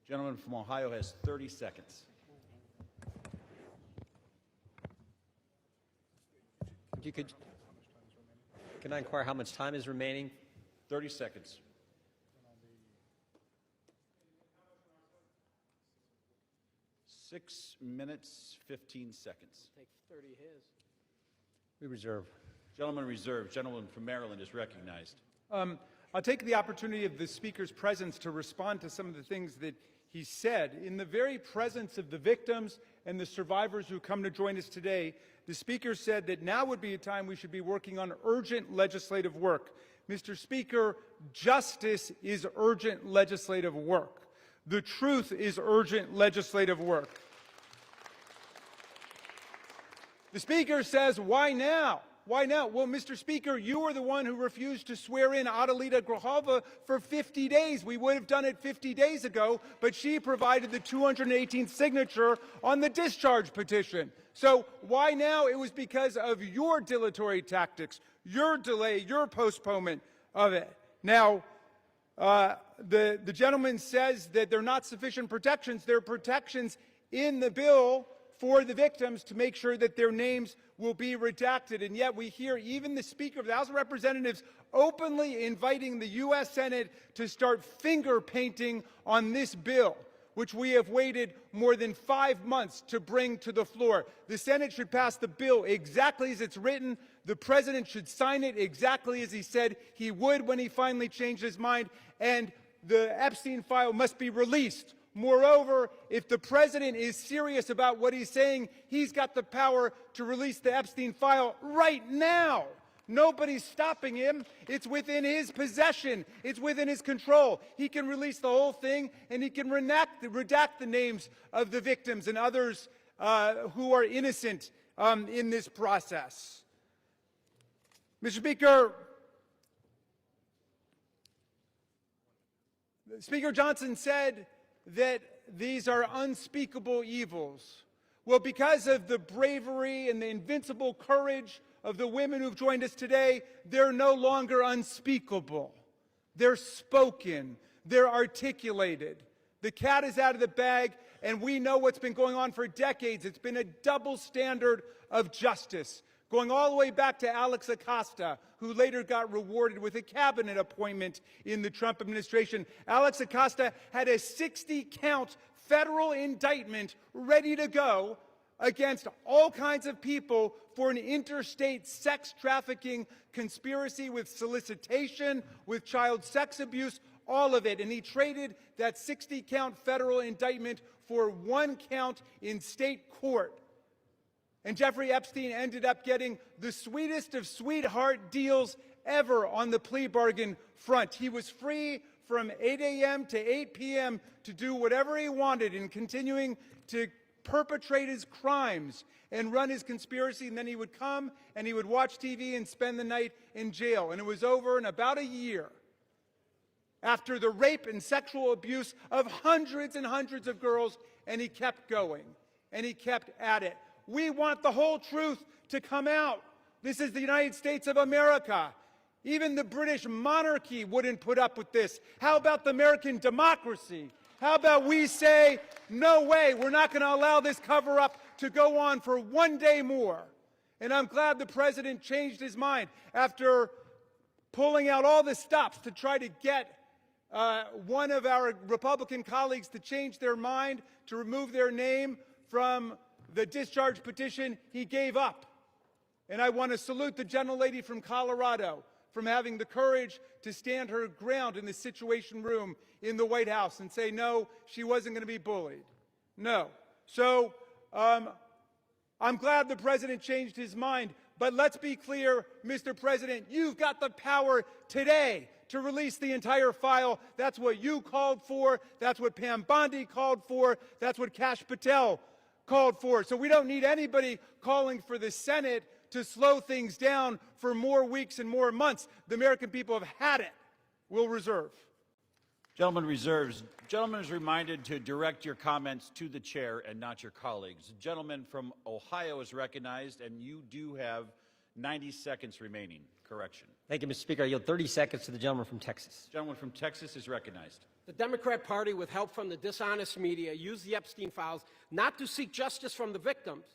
Gentleman from Ohio has 30 seconds. Can I inquire how much time is remaining? 30 seconds. Six minutes, 15 seconds. Take 30 his. We reserve. Gentleman reserved. Gentleman from Maryland is recognized. I'll take the opportunity of the Speaker's presence to respond to some of the things that he said. In the very presence of the victims and the survivors who come to join us today, the Speaker said that now would be a time we should be working on urgent legislative work. Mr. Speaker, justice is urgent legislative work. The truth is urgent legislative work. The Speaker says, why now? Why now? Well, Mr. Speaker, you were the one who refused to swear in Adelita Grajova for 50 days. We would have done it 50 days ago, but she provided the 218th signature on the discharge petition. So why now? It was because of your dilatory tactics, your delay, your postponement of it. Now, the gentleman says that there are not sufficient protections. There are protections in the bill for the victims to make sure that their names will be redacted. And yet we hear even the Speaker of the House of Representatives openly inviting the U.S. Senate to start finger painting on this bill, which we have waited more than 5 months to bring to the floor. The Senate should pass the bill exactly as it's written. The President should sign it exactly as he said he would when he finally changed his mind. And the Epstein file must be released. Moreover, if the President is serious about what he's saying, he's got the power to release the Epstein file right now. Nobody's stopping him. It's within his possession. It's within his control. He can release the whole thing, and he can redact the names of the victims and others who are innocent in this process. Mr. Speaker, Speaker Johnson said that these are unspeakable evils. Well, because of the bravery and the invincible courage of the women who've joined us today, they're no longer unspeakable. They're spoken. They're articulated. The cat is out of the bag, and we know what's been going on for decades. It's been a double standard of justice, going all the way back to Alex Acosta, who later got rewarded with a cabinet appointment in the Trump administration. Alex Acosta had a 60-count federal indictment ready to go against all kinds of people for an interstate sex trafficking conspiracy with solicitation, with child sex abuse, all of it. And he traded that 60-count federal indictment for 1 count in state court. And Jeffrey Epstein ended up getting the sweetest of sweetheart deals ever on the plea bargain front. He was free from 8 a.m. to 8 p.m. to do whatever he wanted and continuing to perpetrate his crimes and run his conspiracy, and then he would come and he would watch TV and spend the night in jail. And it was over in about a year after the rape and sexual abuse of hundreds and hundreds of girls, and he kept going, and he kept at it. We want the whole truth to come out. This is the United States of America. Even the British monarchy wouldn't put up with this. How about the American democracy? How about we say, no way, we're not going to allow this cover-up to go on for 1 day more. And I'm glad the president changed his mind after pulling out all the stops to try to get one of our Republican colleagues to change their mind, to remove their name from the discharge petition. He gave up. And I want to salute the gentlelady from Colorado from having the courage to stand her ground in the Situation Room in the White House and say, no, she wasn't going to be bullied. No. So I'm glad the president changed his mind. But let's be clear, Mr. President, you've got the power today to release the entire file. That's what you called for. That's what Pam Bondi called for. That's what Kash Patel called for. So we don't need anybody calling for the Senate to slow things down for more weeks and more months. The American people have had it. We'll reserve. Gentleman reserves. Gentleman is reminded to direct your comments to the chair and not your colleagues. The gentleman from Ohio is recognized, and you do have 90 seconds remaining. Correction. Thank you, Mr. Speaker. I yield 30 seconds to the gentleman from Texas. Gentleman from Texas is recognized. The Democrat Party, with help from the dishonest media, used the Epstein files not to seek justice from the victims,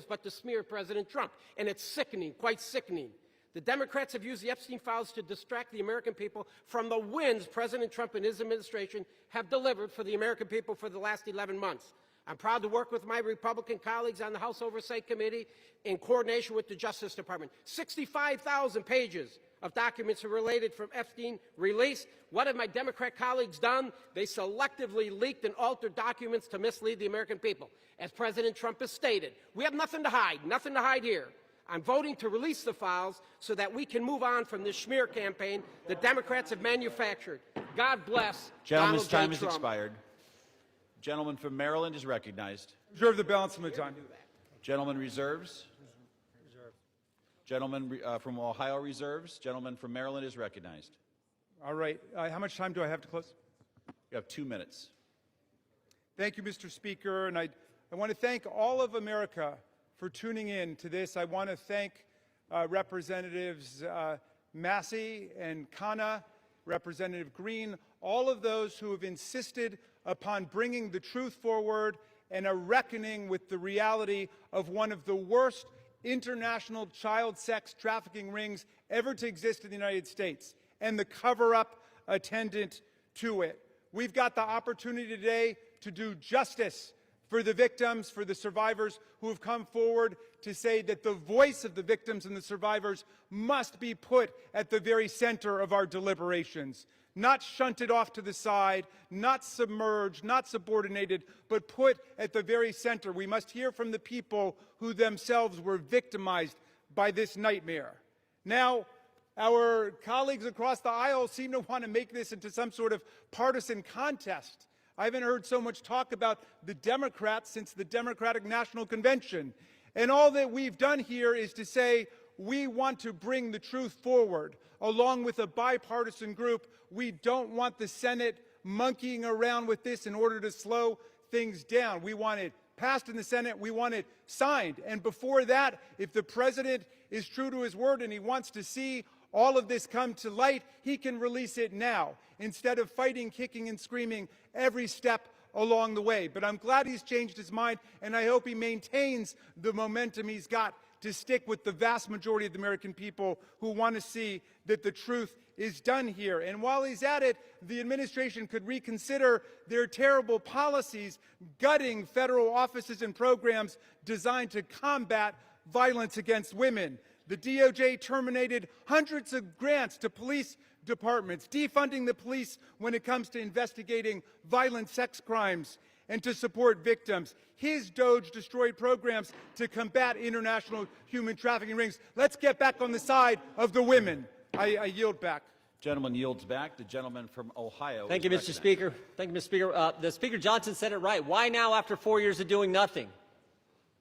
but to smear President Trump. And it's sickening, quite sickening. The Democrats have used the Epstein files to distract the American people from the wins President Trump and his administration have delivered for the American people for the last 11 months. I'm proud to work with my Republican colleagues on the House Oversight Committee in coordination with the Justice Department. 65,000 pages of documents are related from Epstein released. What have my Democrat colleagues done? They selectively leaked and altered documents to mislead the American people. As President Trump has stated, we have nothing to hide here. I'm voting to release the files so that we can move on from this smear campaign the Democrats have manufactured. God bless Gentleman's Donald J. time has Trump. expired. Gentleman from Maryland is recognized. Reserve the balance of my time. Gentleman reserves. Gentleman from Ohio reserves. Gentleman from Maryland is recognized. All right. How much time do I have to close? You have 2 minutes. Thank you, Mr. Speaker. And I want to thank all of America for tuning in to this. I want to thank Representatives Massey and Khanna, Representative Green, all of those who have insisted upon bringing the truth forward and a reckoning with the reality of one of the worst international child sex trafficking rings ever to exist in the United States and the cover-up attendant to it. We've got the opportunity today to do justice for the victims, for the survivors who have come forward to say that the voice of the victims and the survivors must be put at the very center of our deliberations. Not shunted off to the side, not submerged, not subordinated, but put at the very center. We must hear from the people who themselves were victimized by this nightmare. Now, our colleagues across the aisle seem to want to make this into some sort of partisan contest. I haven't heard so much talk about the Democrats since the Democratic National Convention. And all that we've done here is to say we want to bring the truth forward, along with a bipartisan group. We don't want the Senate monkeying around with this in order to slow things down. We want it passed in the Senate, we want it signed. And before that, if the president is true to his word and he wants to see all of this come to light, he can release it now, instead of fighting, kicking, and screaming every step along the way. But I'm glad he's changed his mind, and I hope he maintains the momentum he's got to stick with the vast majority of the American people who want to see that the truth is done here. And while he's at it, the administration could reconsider their terrible policies, gutting federal offices and programs designed to combat violence against women. The DOJ terminated hundreds of grants to police departments, defunding the police when it comes to investigating violent sex crimes and to support victims. His DOJ destroyed programs to combat international human trafficking rings. Let's get back on the side of the women. I yield back. Gentleman yields back. The gentleman from Ohio. Thank you, Mr. Speaker. Thank you, Mr. Speaker. The Speaker Johnson said it right. Why now after 4 years of doing nothing?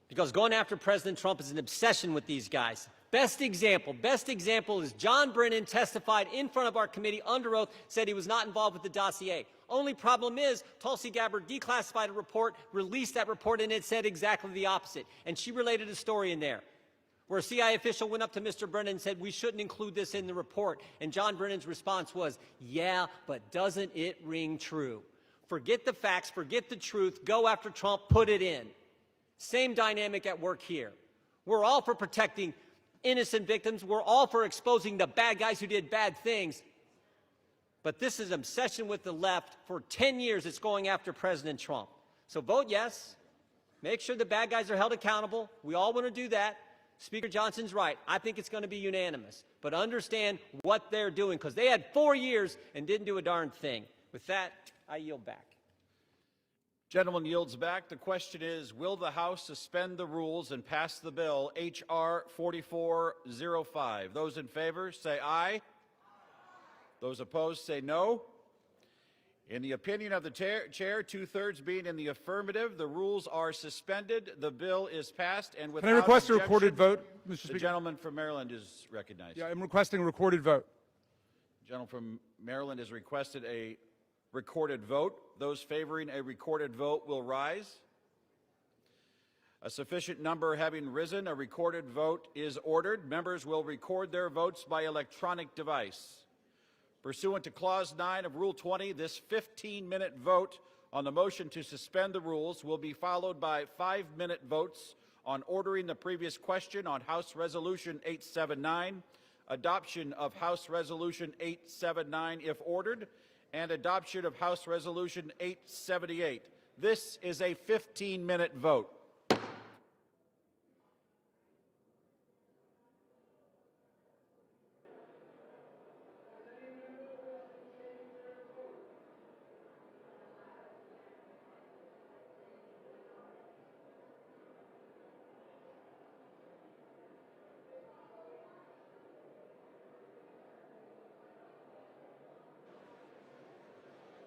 Because going after President Trump is an obsession with these guys. Best example is John Brennan testified in front of our committee under oath, said he was not involved with the dossier. Only problem is Tulsi Gabbard declassified a report, released that report, and it said exactly the opposite. And she related a story in there where a CIA official went up to Mr. Brennan and said, we shouldn't include this in the report. And John Brennan's response was, yeah, but doesn't it ring true? Forget the facts, forget the truth, go after Trump, put it in. Same dynamic at work here. We're all for protecting innocent victims. We're all for exposing the bad guys who did bad things. But this is an obsession with the left. For 10 years, it's going after President Trump. So vote yes. Make sure the bad guys are held accountable. We all want to do that. Speaker Johnson's right. I think it's going to be unanimous. But understand what they're doing, because they had 4 years and didn't do a darn thing. With that, I yield back. Gentleman yields back. The question is, will the House suspend the rules and pass the bill, H.R. 4405? Those in favor, say aye. Those opposed, say no. In the opinion of the chair, two-thirds being in the affirmative, the rules are suspended. The bill is passed, and without Can I request objection, a recorded vote, Mr. Speaker? The gentleman from Maryland is recognized. Yeah, I'm requesting a recorded vote. The gentleman from Maryland has requested a recorded vote. Those favoring a recorded vote will rise. A sufficient number having risen, a recorded vote is ordered. Members will record their votes by electronic device. Pursuant to Clause 9 of Rule 20, this 15-minute vote on the motion to suspend the rules will be followed by 5-minute votes on ordering the previous question on House Resolution 879, adoption of House Resolution 879 if ordered, and adoption of House Resolution 878. This is a 15-minute vote.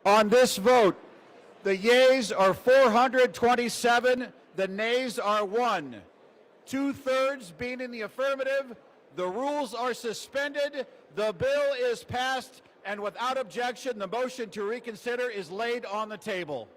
On this vote, the yeas are 427, the nays are 1. Two-thirds being in the affirmative, the rules are suspended, the bill is passed, and without objection, the motion to reconsider is laid on the table.